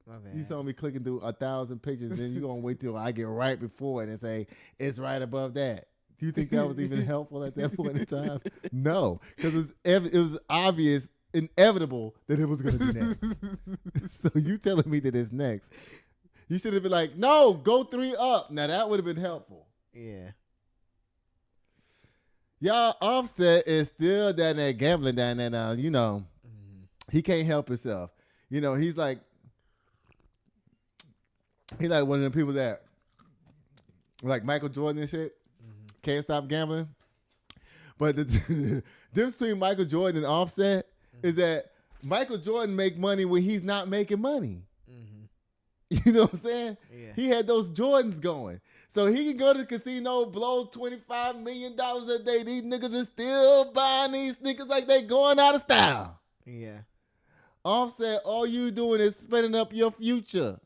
[SPEAKER 6] My bad.
[SPEAKER 4] You saw me clicking through 1,000 pictures, then you gonna wait till I get right before it and say it's right above that. Do you think that was even helpful at that point in time? No, because it was obvious, inevitable that it was gonna be next. So you telling me that it's next? You should have been like, no, go 3 up. Now that would have been helpful.
[SPEAKER 6] Yeah.
[SPEAKER 4] Y'all, Offset is still down there gambling down there now. You know, he can't help himself. You know, he's like one of them people that, like Michael Jordan and shit, can't stop gambling. But the difference between Michael Jordan and Offset is that Michael Jordan make money when he's not making money. You know what I'm saying?
[SPEAKER 6] Yeah.
[SPEAKER 4] He had those Jordans going. So he can go to the casino, blow $25 million a day. These niggas are still buying these sneakers like they going out of style.
[SPEAKER 6] Yeah.
[SPEAKER 4] Offset, all you doing is spending up your future.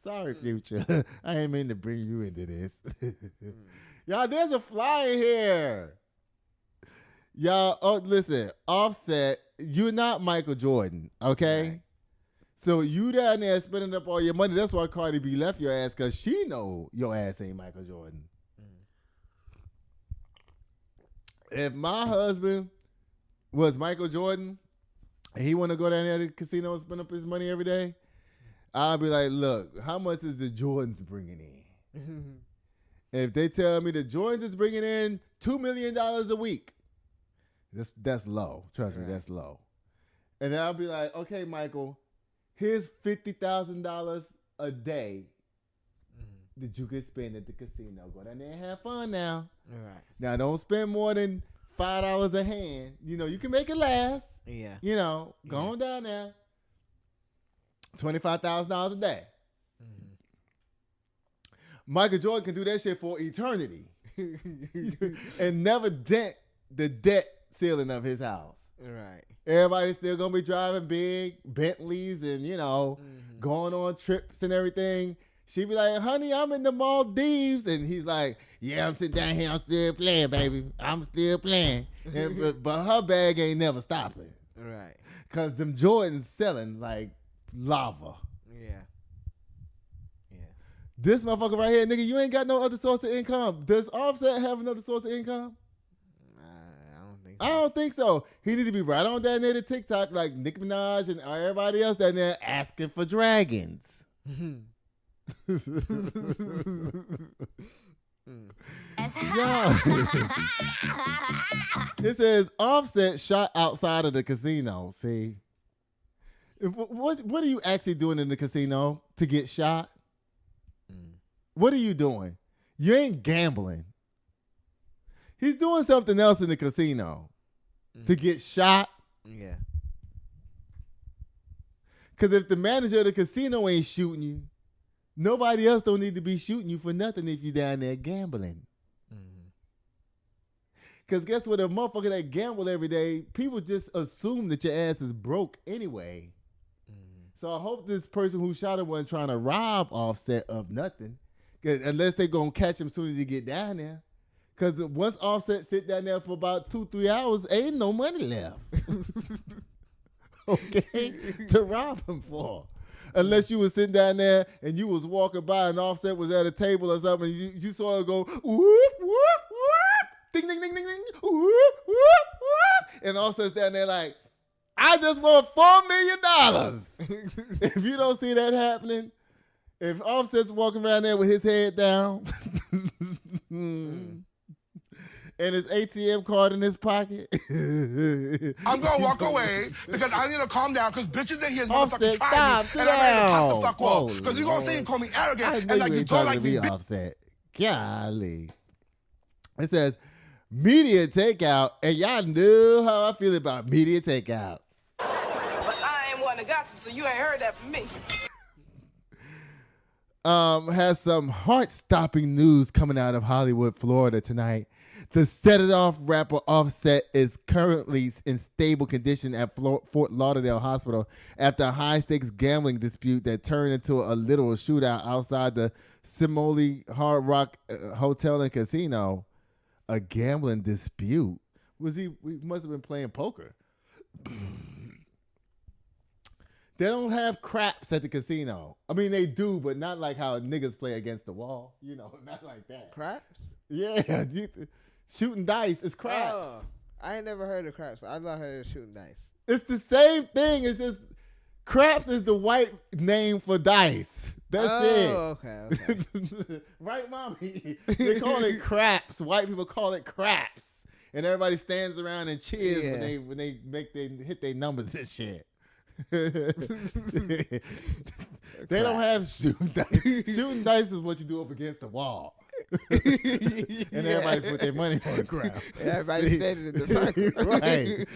[SPEAKER 4] Sorry, Future. I ain't mean to bring you into this. Y'all, there's a fly in here. Y'all, oh, listen, Offset, you're not Michael Jordan, okay? Right. So you down there spending up all your money. That's why Cardi B left your ass, because she know your ass ain't Michael Jordan. If my husband was Michael Jordan and he want to go down there to the casino and spend up his money every day, I'll be like, look, how much is the Jordans bringing in? If they tell me the Jordans is bringing in $2 million a week, that's low. Trust me, that's low. And then I'll be like, okay, Michael, here's $50,000 a day that you can spend at the casino. Go down there and have fun now.
[SPEAKER 6] All right.
[SPEAKER 4] Now, don't spend more than $5 a hand. You know, you can make it last.
[SPEAKER 6] Yeah.
[SPEAKER 4] You know, go on down there. $25,000 a day. Michael Jordan can do that shit for eternity and never dent the debt ceiling of his house.
[SPEAKER 6] Right.
[SPEAKER 4] Everybody's still gonna be driving big Bentleys and, you know, going on trips and everything. She be like, honey, I'm in the Maldives. And he's like, yeah, I'm sitting down here. I'm still playing, baby. I'm still playing. But her bag ain't never stopping.
[SPEAKER 6] Right.
[SPEAKER 4] Because them Jordans selling like lava.
[SPEAKER 6] Yeah. Yeah.
[SPEAKER 4] This motherfucker right here, nigga, you ain't got no other source of income. Does Offset have another source of income? I don't think so. He need to be right on down there to TikTok like Nicki Minaj and everybody else down there asking for dragons. It says Offset shot outside of the casino. See, what are you actually doing in the casino to get shot? What are you doing? You ain't gambling. He's doing something else in the casino to get shot.
[SPEAKER 6] Yeah.
[SPEAKER 4] Because if the manager of the casino ain't shooting you, nobody else don't need to be shooting you for nothing if you down there gambling. Because guess what? A motherfucker that gamble every day, people just assume that your ass is broke anyway. So I hope this person who shot him wasn't trying to rob Offset of nothing. Unless they going to catch him as soon as he get down there. Because once Offset sit down there for about 2-3 hours, ain't no money left. Okay? To rob him for. Unless you was sitting down there and you was walking by and Offset was at a table or something and you saw it go, whoop, whoop, whoop, ding, ding, ding, ding, ding, whoop, whoop, whoop. And Offset's down there like, I just want $4 million. If you don't see that happening, if Offset's walking around there with his head down, and his ATM card in his pocket.
[SPEAKER 9] I'm gonna walk away because I need to calm down because bitches in here is motherfucking
[SPEAKER 4] Offset,
[SPEAKER 9] trying
[SPEAKER 4] stop,
[SPEAKER 9] me and I'm ready to pop the
[SPEAKER 4] sit
[SPEAKER 9] fuck
[SPEAKER 4] down.
[SPEAKER 9] off. Because you gonna say you call me arrogant and like you talk like me.
[SPEAKER 4] Offset. Golly. It says media takeout, and y'all know how I feel about media takeout.
[SPEAKER 10] But I ain't one to gossip, so you ain't heard that from me.
[SPEAKER 4] Has some heart-stopping news coming out of Hollywood, Florida tonight. The Set It Off rapper Offset is currently in stable condition at Fort Lauderdale Hospital after a high-stakes gambling dispute that turned into a literal shootout outside the Simoli Hard Rock Hotel and Casino. A gambling dispute? We must have been playing poker. They don't have craps at the casino. I mean, they do, but not like how niggas play against the wall. You know, not like that.
[SPEAKER 6] Craps?
[SPEAKER 4] Yeah, shooting dice is craps.
[SPEAKER 6] Oh, I ain't never heard of craps. I've not heard of shooting dice.
[SPEAKER 4] It's the same thing. It's just craps is the white name for dice. That's it.
[SPEAKER 6] Oh, okay.
[SPEAKER 4] Right, mommy? They call it craps. White people call it craps. And everybody stands around and cheers when they hit their numbers and shit. They don't have shooting dice. Shooting dice is what you do up against the wall. And everybody put their money on the ground.
[SPEAKER 6] Everybody standing in the circle.
[SPEAKER 4] Right.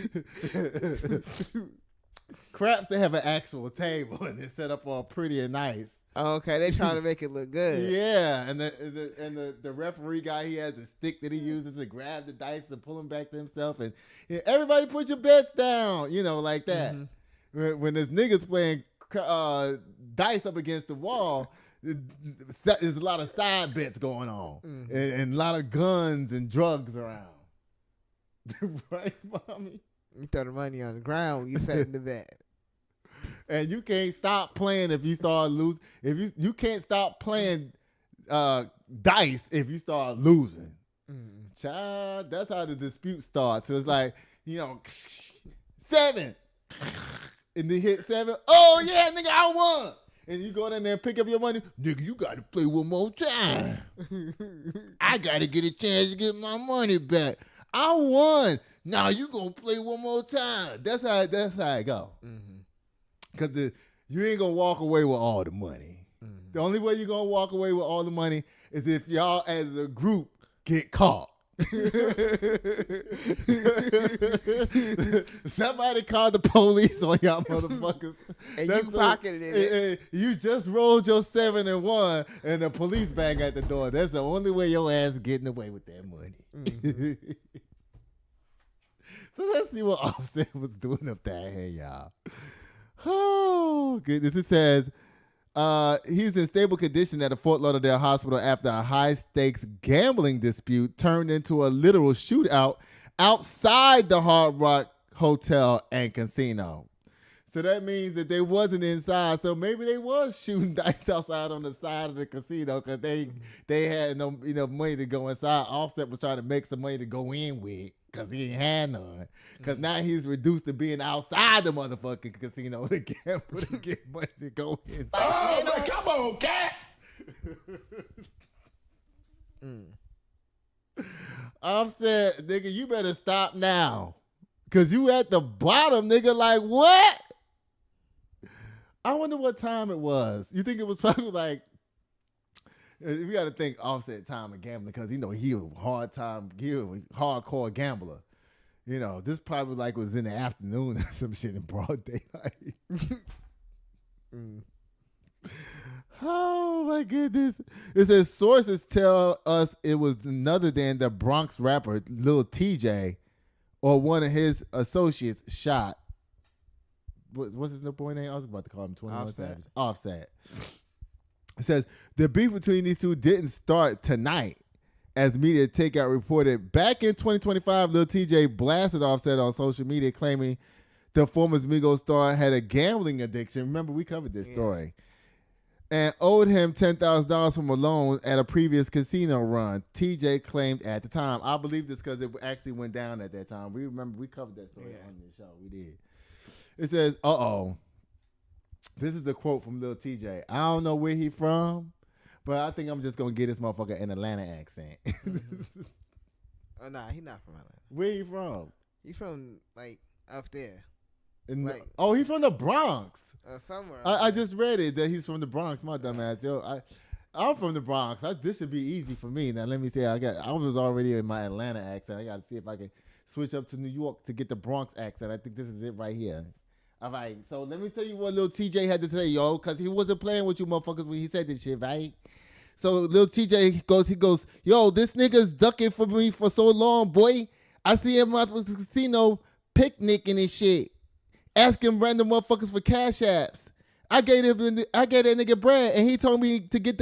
[SPEAKER 4] Craps, they have an actual table and they're set up all pretty and nice.
[SPEAKER 6] Okay, they trying to make it look good.
[SPEAKER 4] Yeah, and the referee guy, he has a stick that he uses to grab the dice and pull them back to himself. And everybody put your bets down, like that. Mm-hmm. When there's niggas playing dice up against the wall, there's a lot of side bets going on, and a lot of guns and drugs around. Right, mommy?
[SPEAKER 6] You throw the money on the ground when you set in the bet.
[SPEAKER 4] And you can't stop playing if you start losing. If you can't stop playing dice if you start losing. Child, that's how the dispute starts. So it's like, 7. And they hit 7. Oh, yeah, nigga, I won. And you go in there and pick up your money. Nigga, you got to play one more time. I got to get a chance to get my money back. I won. Now you going to play one more time. That's how it go. Because you ain't going to walk away with all the money. The only way you're going to walk away with all the money is if y'all as a group get caught. Somebody called the police on y'all motherfuckers.
[SPEAKER 6] And you pocketed it.
[SPEAKER 4] You just rolled your 7 and 1 and the police bang at the door. That's the only way your ass is getting away with that money. So let's see what Offset was doing up there here, y'all. Oh, goodness. It says he's in stable condition at a Fort Lauderdale hospital after a high-stakes gambling dispute turned into a literal shootout outside the Hard Rock Hotel and Casino. So that means that they wasn't inside. So maybe they was shooting dice outside on the side of the casino because they had no money to go inside. Offset was trying to make some money to go in with because he ain't had none. Because now he's reduced to being outside the motherfucking casino to gamble to get money to go inside.
[SPEAKER 9] Oh, man, come on, cat.
[SPEAKER 4] Offset, nigga, you better stop now. Because you at the bottom, nigga, like what? I wonder what time it was. You think it was probably like, we got to think Offset time of gambling because, he a hardcore gambler. This probably like was in the afternoon or some shit in broad daylight. Oh, my goodness. It says sources tell us it was none other than the Bronx rapper Lil Tjay or one of his associates shot. What's his boy name? I was about to call him 21 Savage. Offset. It says the beef between these two didn't start tonight, as Media Takeout reported. Back in 2025, Lil Tjay blasted Offset on social media, claiming the former Migos star had a gambling addiction. Remember, we covered this story. And owed him $10,000 from a loan at a previous casino run. Tjay claimed at the time. I believe this because it actually went down at that time. We covered that story on the show. We did. It says, this is the quote from Lil Tjay. I don't know where he from, but I think I'm just going to get this motherfucker an Atlanta accent.
[SPEAKER 6] Oh nah, he not from Atlanta.
[SPEAKER 4] Where he from?
[SPEAKER 6] He from like up there.
[SPEAKER 4] He's from the Bronx.
[SPEAKER 6] Somewhere.
[SPEAKER 4] I just read it that he's from the Bronx. My dumb ass. Yo, I'm from the Bronx. This should be easy for me. Now let me see. I was already in my Atlanta accent. I got to see if I can switch up to New York to get the Bronx accent. I think this is it right here. All right. So let me tell you what Lil Tjay had to say, yo, because he wasn't playing with you motherfuckers when he said this shit, right? So Lil Tjay goes, yo, this nigga's ducking for me for so long, boy. I see him at the casino picnicking and shit. Asking random motherfuckers for cash apps. I gave that nigga bread, and he told me to get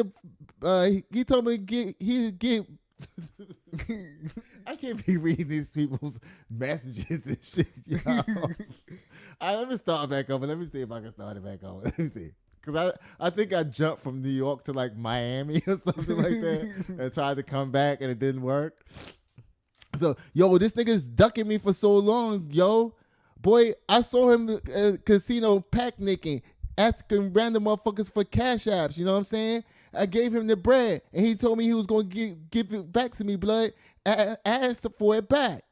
[SPEAKER 4] I can't be reading these people's messages and shit, yo. All right, let me start back over. Let me see if I can start it back over. Let me see. Because I think I jumped from New York to like Miami or something like that and tried to come back, and it didn't work. So, yo, this nigga's ducking me for so long, yo. Boy, I saw him at casino picnicking, asking random motherfuckers for cash apps. You know what I'm saying? I gave him the bread, and he told me he was going to give it back to me, blood. I asked for it back.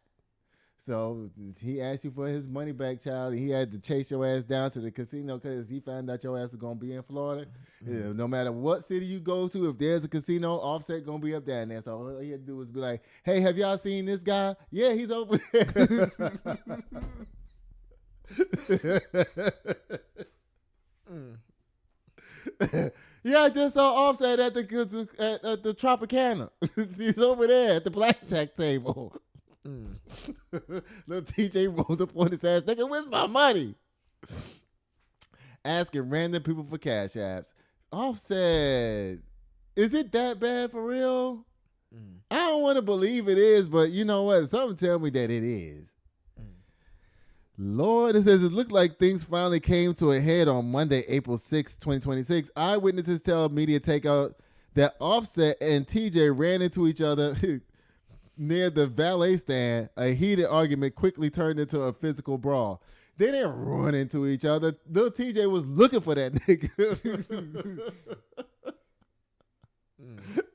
[SPEAKER 4] So he asked you for his money back, child, and he had to chase your ass down to the casino because he found out your ass was going to be in Florida. Mm-hmm. No matter what city you go to, if there's a casino, Offset going to be up there. And so all he had to do was be like, hey, have y'all seen this guy? Yeah, he's over there. Yeah, I just saw Offset at the Tropicana. He's over there at the blackjack table. Lil Tjay rolled up on his ass, nigga, where's my money? Asking random people for cash apps. Offset, is it that bad for real? I don't want to believe it is, but you know what? Something tell me that it is. Lord, it says it looked like things finally came to a head on Monday, April 6, 2026. Eyewitnesses tell Media Takeout that Offset and TJ ran into each other near the valet stand. A heated argument quickly turned into a physical brawl. They didn't run into each other. Lil TJ was looking for that nigga.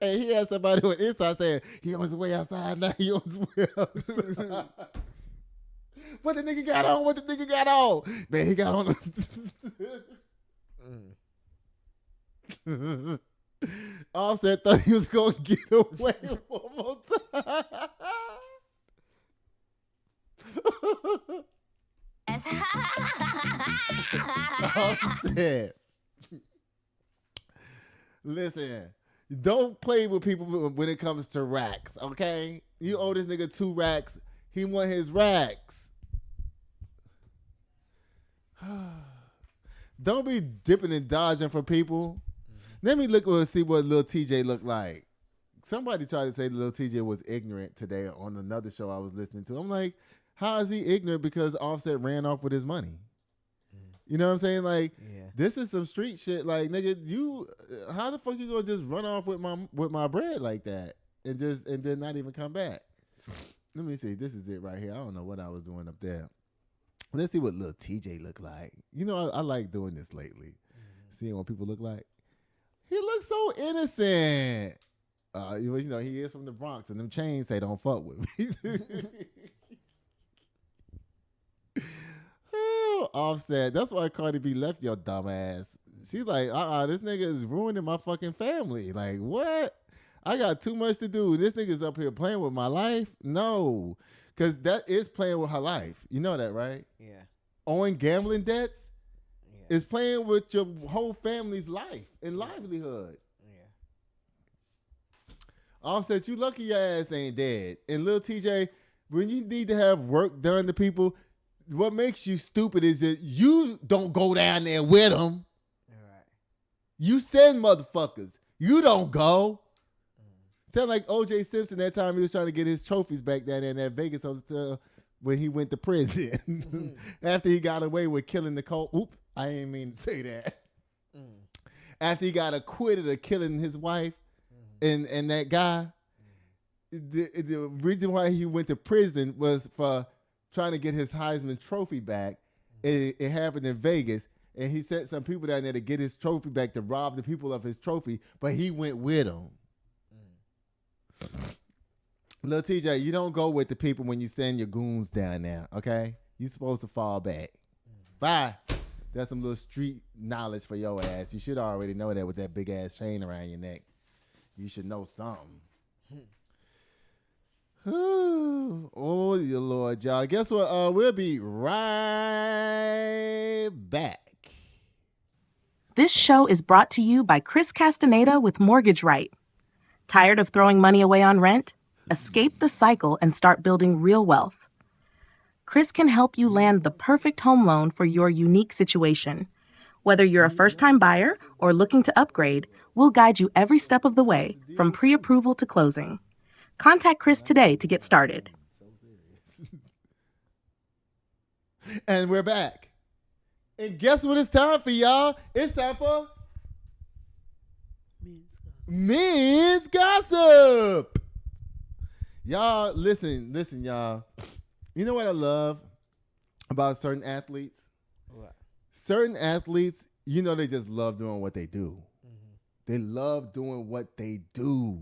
[SPEAKER 4] And he had somebody on the inside saying, he on his way outside now. He on his way outside. What the nigga got on? What the nigga got on? Man, he got on. Offset thought he was going to get away one more time. Offset. Listen, don't play with people when it comes to racks, okay? You owe this nigga 2 racks. He want his racks. Don't be dipping and dodging for people. Let me look and see what Lil Tjay looked like. Somebody tried to say Lil Tjay was ignorant today on another show I was listening to. I'm like, how is he ignorant because Offset ran off with his money? You know what I'm saying? Like, This is some street shit. Like, nigga, how the fuck you gonna just run off with my bread like that and then not even come back? Let me see. This is it right here. I don't know what I was doing up there. Let's see what Lil Tjay look like. You know, I like doing this lately. Seeing what people look like. He looks so innocent. You know, he is from the Bronx, and them chains say don't fuck with me. Oh, Offset. That's why Cardi B left your dumb ass. She's like, this nigga is ruining my fucking family. Like, what? I got too much to do. This nigga's up here playing with my life? No. Because that is playing with her life. You know that, right?
[SPEAKER 6] Yeah.
[SPEAKER 4] Owing gambling debts is playing with your whole family's life and livelihood.
[SPEAKER 6] Yeah.
[SPEAKER 4] Offset, you lucky your ass ain't dead. And Lil Tjay, when you need to have work done to people, what makes you stupid is that you don't go down there with them.
[SPEAKER 6] Right.
[SPEAKER 4] You send motherfuckers. You don't go. Sound like O.J. Simpson that time he was trying to get his trophies back down there in that Vegas hotel when he went to prison. After he got away with killing Nicole. Oop, I didn't mean to say that. After he got acquitted of killing his wife and that guy, the reason why he went to prison was for trying to get his Heisman Trophy back. It happened in Vegas, and he sent some people down there to get his trophy back to rob the people of his trophy, but he went with them. Lil Tjay, you don't go with the people when you send your goons down there, okay? You supposed to fall back. Bye. That's some little street knowledge for your ass. You should already know that with that big ass chain around your neck. You should know something. Oh, your Lord, y'all. Guess what? We'll be right back.
[SPEAKER 11] This show is brought to you by Chris Castaneda with Mortgage Right. Tired of throwing money away on rent? Escape the cycle and start building real wealth. Chris can help you land the perfect home loan for your unique situation. Whether you're a first-time buyer or looking to upgrade, we'll guide you every step of the way, from pre-approval to closing. Contact Chris today to get started.
[SPEAKER 4] And we're back. And guess what it's time for, y'all? It's time for Men's Gossip. Y'all, listen, y'all. You know what I love about certain athletes?
[SPEAKER 6] What?
[SPEAKER 4] Certain athletes, you know, they just love doing what they do.
[SPEAKER 6] Mm-hmm.
[SPEAKER 4] They love doing what they do.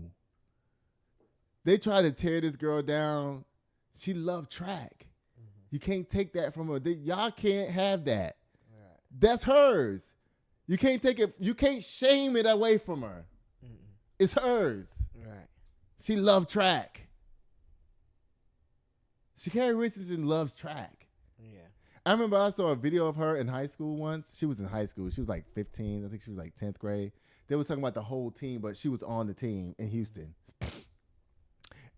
[SPEAKER 4] They try to tear this girl down. She loved track. Mm-hmm. You can't take that from her. Y'all can't have that.
[SPEAKER 6] Right.
[SPEAKER 4] That's hers. You can't take it. You can't shame it away from her. Mm-mm. It's hers.
[SPEAKER 6] Right.
[SPEAKER 4] She loved track. Sha'Carri Richardson loves track.
[SPEAKER 6] Yeah.
[SPEAKER 4] I remember I saw a video of her in high school once. She was in high school. She was like 15. I think she was like 10th grade. They was talking about the whole team, but she was on the team in Houston.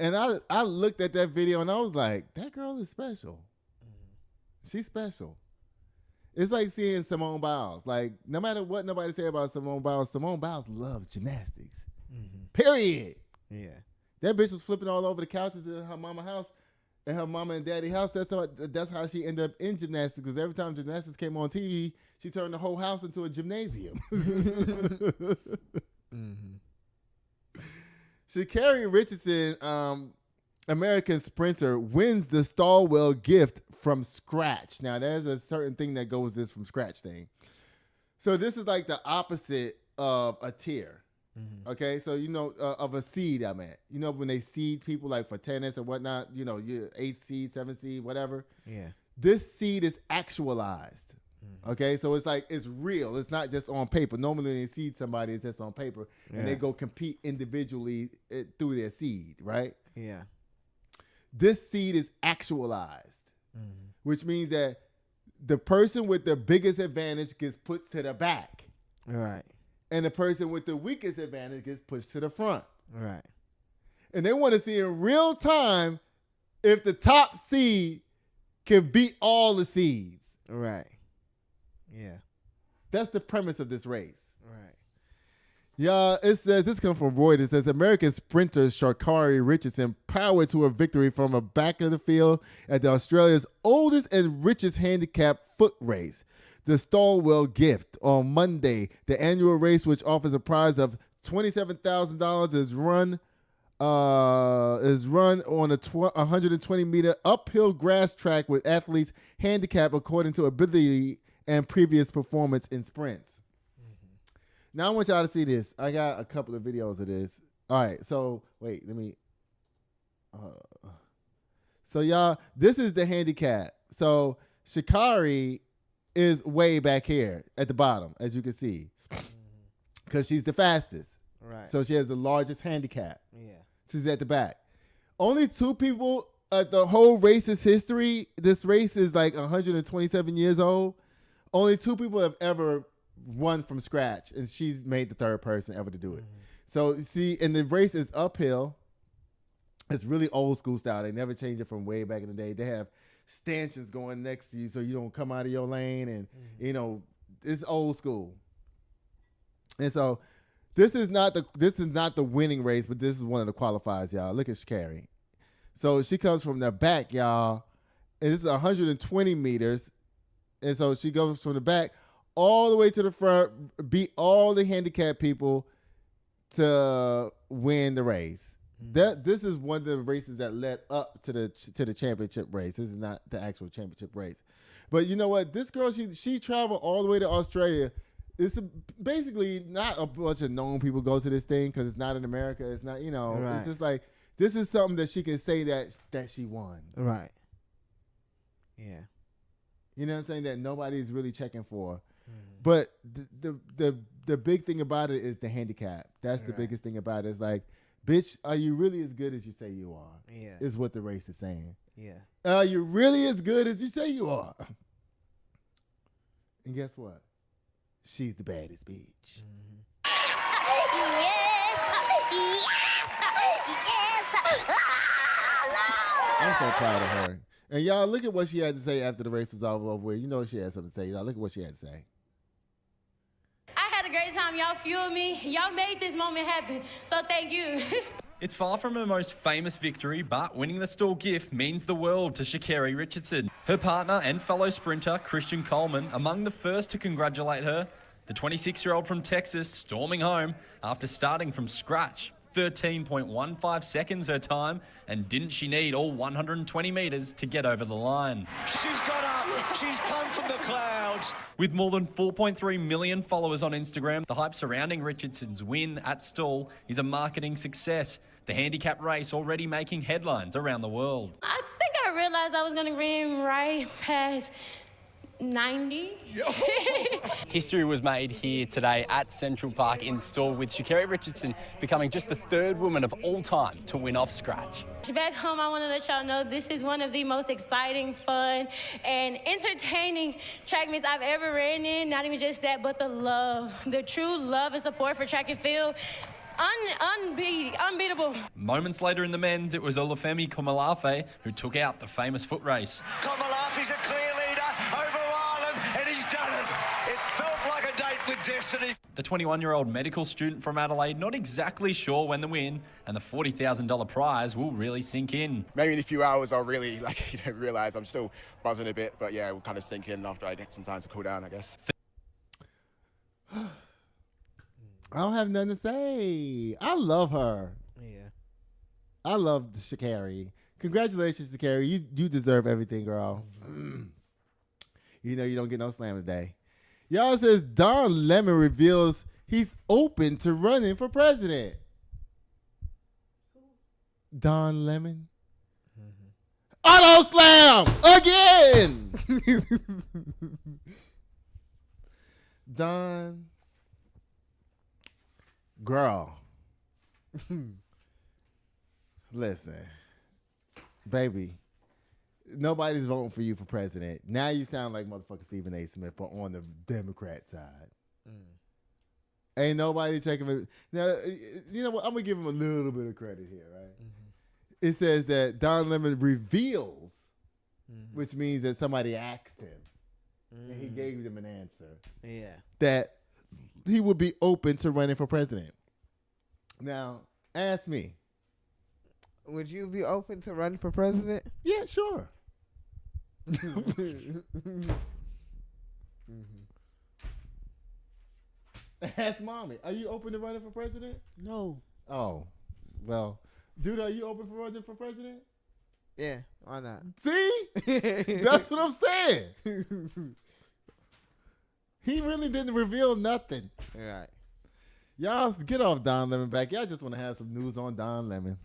[SPEAKER 4] And I looked at that video and I was like, that girl is special. Mm-hmm. She's special. It's like seeing Simone Biles. Like, no matter what nobody say about Simone Biles loves gymnastics. Mm-hmm. Period.
[SPEAKER 6] Yeah.
[SPEAKER 4] That bitch was flipping all over the couches in her mama's house. In her mama and daddy house, that's how she ended up in gymnastics. Because every time gymnastics came on TV, she turned the whole house into a gymnasium. Mm-hmm. Sha'Carri Richardson, American sprinter, wins the Stallwell gift from scratch. Now, there's a certain thing that goes this from scratch thing. So this is like the opposite of a tier. Mm-hmm. Okay, so you know of a seed. I meant, you know, when they seed people like for tennis and whatnot, you know, you're 8th seed, 7th seed, whatever.
[SPEAKER 6] Yeah.
[SPEAKER 4] This seed is actualized. Mm-hmm. Okay, so it's like it's real. It's not just on paper. Normally, when they seed somebody, it's just on paper, and they go compete individually through their seed, right?
[SPEAKER 6] Yeah.
[SPEAKER 4] This seed is actualized, which means that the person with the biggest advantage gets put to the back.
[SPEAKER 6] Right.
[SPEAKER 4] And the person with the weakest advantage gets pushed to the front.
[SPEAKER 6] Right.
[SPEAKER 4] And they want to see in real time if the top seed can beat all the seeds.
[SPEAKER 6] Right. Yeah.
[SPEAKER 4] That's the premise of this race.
[SPEAKER 6] Right.
[SPEAKER 4] Y'all, it says, this comes from Reuters. It says, American sprinter Sha'Carri Richardson powered to a victory from the back of the field at the Australia's oldest and richest handicap foot race, the Stallwell Gift. On Monday, the annual race, which offers a prize of $27,000, is run on a 120-meter uphill grass track with athletes handicapped according to ability and previous performance in sprints. Mm-hmm. Now I want y'all to see this. I got a couple of videos of this. All right, so wait, let me. So y'all, this is the handicap. So Sha'Carri is way back here at the bottom, as you can see, because she's the fastest.
[SPEAKER 6] Right.
[SPEAKER 4] So she has the largest handicap.
[SPEAKER 6] Yeah.
[SPEAKER 4] She's at the back. Only two people at the whole race's history. This race is like 127 years old. Only two people have ever won from scratch, and she's made the third person ever to do it. So you see, and the race is uphill. It's really old school style. They never changed it from way back in the day. They have stanchions going next to you so you don't come out of your lane, and you know, it's old school. And so this is not the winning race, but this is one of the qualifiers, y'all. Look at Sha'Carri. So she comes from the back, y'all, and this is 120 meters. And so she goes from the back all the way to the front, beat all the handicapped people to win the race. This is one of the races that led up to the championship race. This is not the actual championship race. But you know what? This girl, she traveled all the way to Australia. It's basically not a bunch of known people go to this thing because it's not in America. It's not, you know, It's just like This is something that she can say that she won.
[SPEAKER 6] Right. Yeah.
[SPEAKER 4] You know what I'm saying? That nobody's really checking for. But the big thing about it is the handicap. That's the biggest thing about it. It's like, bitch, are you really as good as you say you are?
[SPEAKER 6] Yeah.
[SPEAKER 4] Is what the race is saying.
[SPEAKER 6] Yeah.
[SPEAKER 4] Are you really as good as you say you are? And guess what? She's the baddest bitch. I'm so proud of her. And y'all, look at what she had to say after the race was all over with. You know she had something to say. Y'all, look at what she had to say.
[SPEAKER 12] I had a great time. Y'all fueled me. Y'all made this moment happen. So thank you.
[SPEAKER 13] It's far from her most famous victory, but winning the stall gift means the world to Sha'Carri Richardson. Her partner and fellow sprinter, Christian Coleman, among the first to congratulate her. The 26-year-old from Texas storming home after starting from scratch. 13.15 seconds her time, and didn't she need all 120 metres to get over the line?
[SPEAKER 14] She's got up. She's come from the clouds.
[SPEAKER 13] With more than 4.3 million followers on Instagram, the hype surrounding Richardson's win at stall is a marketing success. The handicap race already making headlines around the world.
[SPEAKER 12] I think I realized I was going to rim right past 90.
[SPEAKER 15] History was made here today at Central Park in stall, with Sha'Carri Richardson becoming just the third woman of all time to win off scratch.
[SPEAKER 12] Back home, I want to let y'all know this is one of the most exciting, fun, and entertaining track meets I've ever ran in. Not even just that, but the love, the true love and support for track and field. Unbeatable.
[SPEAKER 13] Moments later in the men's, it was Olufemi Komolafe who took out the famous foot race.
[SPEAKER 14] Komalafe's a clear leader over Ireland, and he's done it. It felt like a date with destiny.
[SPEAKER 13] The 21-year-old medical student from Adelaide not exactly sure when the win and the $40,000 prize will really sink in.
[SPEAKER 16] Maybe in a few hours I'll really realise I'm still buzzing a bit, but yeah, it will kind of sink in after I get some time to cool down, I guess.
[SPEAKER 4] I don't have nothing to say. I love her.
[SPEAKER 6] Yeah.
[SPEAKER 4] I love Sha'Carri. Congratulations, Sha'Carri. You deserve everything, girl. You know you don't get no slam today. Y'all, says Don Lemon reveals he's open to running for president. Don Lemon? Auto slam again. Don. Girl, listen, baby, nobody's voting for you for president. Now you sound like motherfucking Stephen A. Smith, but on the Democrat side. Ain't nobody checking it. Now, you know what? I'm going to give him a little bit of credit here, right? It says that Don Lemon reveals, which means that somebody asked him, and he gave them an answer.
[SPEAKER 6] Yeah.
[SPEAKER 4] That he would be open to running for president. Now, ask me.
[SPEAKER 6] Would you be open to running for president?
[SPEAKER 4] Yeah, sure. Ask mommy. Are you open to running for president?
[SPEAKER 5] No.
[SPEAKER 4] Oh, well, dude, are you open for running for president?
[SPEAKER 6] Yeah, why not?
[SPEAKER 4] See? That's what I'm saying. He really didn't reveal nothing.
[SPEAKER 6] Right.
[SPEAKER 4] Y'all get off Don Lemon back. Y'all just want to have some news on Don Lemon.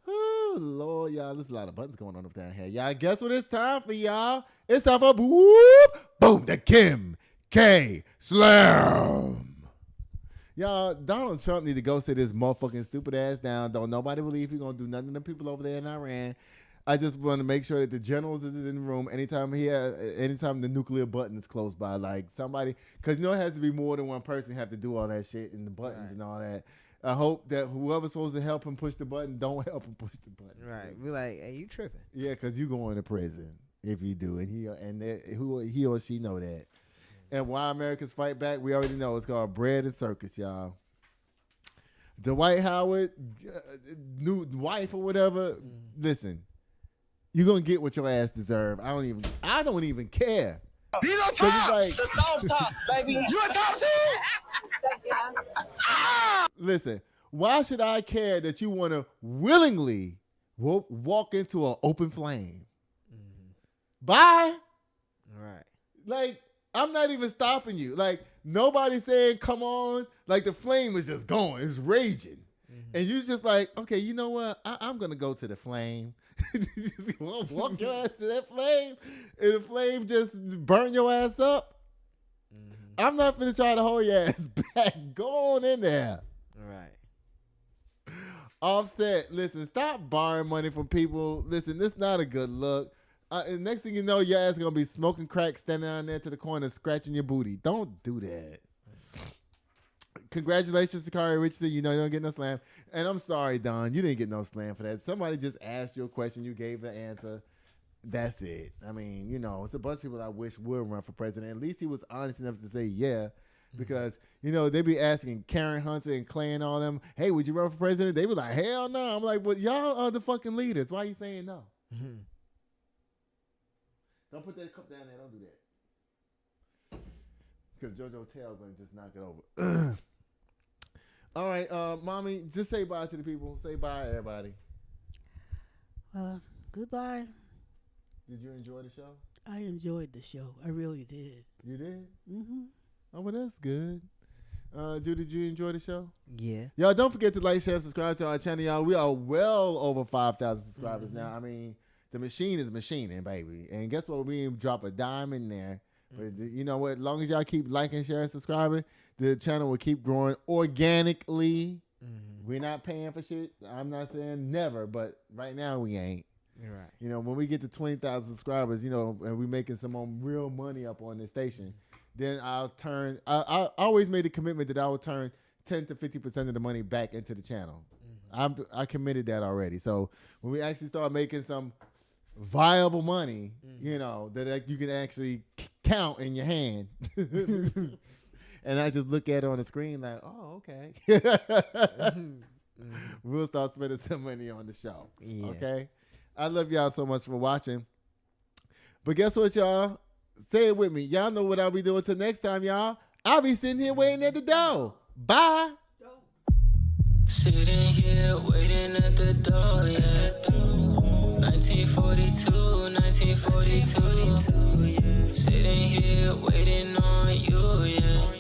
[SPEAKER 4] Oh, Lord, y'all. There's a lot of buttons going on up down here. Y'all, guess what it's time for, y'all? It's time for boom, the Kim K Slam. Y'all, Donald Trump need to go sit his motherfucking stupid ass down. Don't nobody believe he's going to do nothing to people over there in Iran. I just want to make sure that the generals is in the room anytime the nuclear button is close by. Like somebody, because you know it has to be more than one person have to do all that shit and the buttons and all that. I hope that whoever's supposed to help him push the button don't help him push the button.
[SPEAKER 6] Right. Be like, hey, you tripping.
[SPEAKER 4] Yeah, because you going to prison if you do. And he or she know that. And why Americans fight back, we already know. It's called bread and circus, y'all. Dwight Howard, new wife or whatever, listen. You're gonna get what your ass deserve. I don't even care.
[SPEAKER 14] You know tops! Tops, baby. You a top too?
[SPEAKER 4] Listen, why should I care that you want to willingly walk into an open flame? Bye.
[SPEAKER 6] Right.
[SPEAKER 4] Like, I'm not even stopping you. Like, nobody's saying, come on. Like, the flame is just going. It's raging. And you just like, okay, you know what? I'm gonna go to the flame. Just walk your ass to that flame, and the flame just burn your ass up. I'm not finna try to hold your ass back. Go on in there.
[SPEAKER 6] Right.
[SPEAKER 4] Offset, listen, stop borrowing money from people. Listen, this is not a good look. And next thing you know, your ass gonna be smoking crack, standing down there to the corner, scratching your booty. Don't do that. Congratulations, Sha'Carri Richardson. You know you don't get no slam. And I'm sorry, Don, you didn't get no slam for that. Somebody just asked you a question, you gave the answer. That's it. I mean, you know, it's a bunch of people I wish would run for president. At least he was honest enough to say yeah. Because, you know, they be asking Karen Hunter and Clay and all them, hey, would you run for president? They be like, hell no. I'm like, well, y'all are the fucking leaders. Why are you saying no? Don't put that cup down there. Don't do that. Because JoJo Tail going to just knock it over. All right, Mommy, just say bye to the people. Say bye, everybody.
[SPEAKER 5] Goodbye.
[SPEAKER 4] Did you enjoy the show?
[SPEAKER 5] I enjoyed the show. I really did.
[SPEAKER 4] You did?
[SPEAKER 5] Mm-hmm.
[SPEAKER 4] Oh, well, that's good. Judy, did you enjoy the show?
[SPEAKER 6] Yeah.
[SPEAKER 4] Y'all, don't forget to like, share, subscribe to our channel, y'all. We are well over 5,000 subscribers now. I mean, the machine is machining, baby. And guess what? We didn't drop a dime in there. But you know what? As long as y'all keep liking, sharing, subscribing, the channel will keep growing organically. We're not paying for shit. I'm not saying never, but right now we ain't.
[SPEAKER 6] You're right.
[SPEAKER 4] You know, when we get to 20,000 subscribers, you know, and we making some more real money up on this station, then I'll turn. I always made a commitment that I would turn 10 to 50% of the money back into the channel. I committed that already. So when we actually start making some viable money, you know, that you can actually count in your hand. And I just look at it on the screen like, oh, okay. We'll start spending some money on the show. Yeah. Okay? I love y'all so much for watching. But guess what, y'all? Say it with me. Y'all know what I'll be doing till next time, y'all. I'll be sitting here waiting at the door. Bye.
[SPEAKER 17] Sitting here waiting at the door, yeah. 1942, 1942. Sitting here waiting on you, yeah.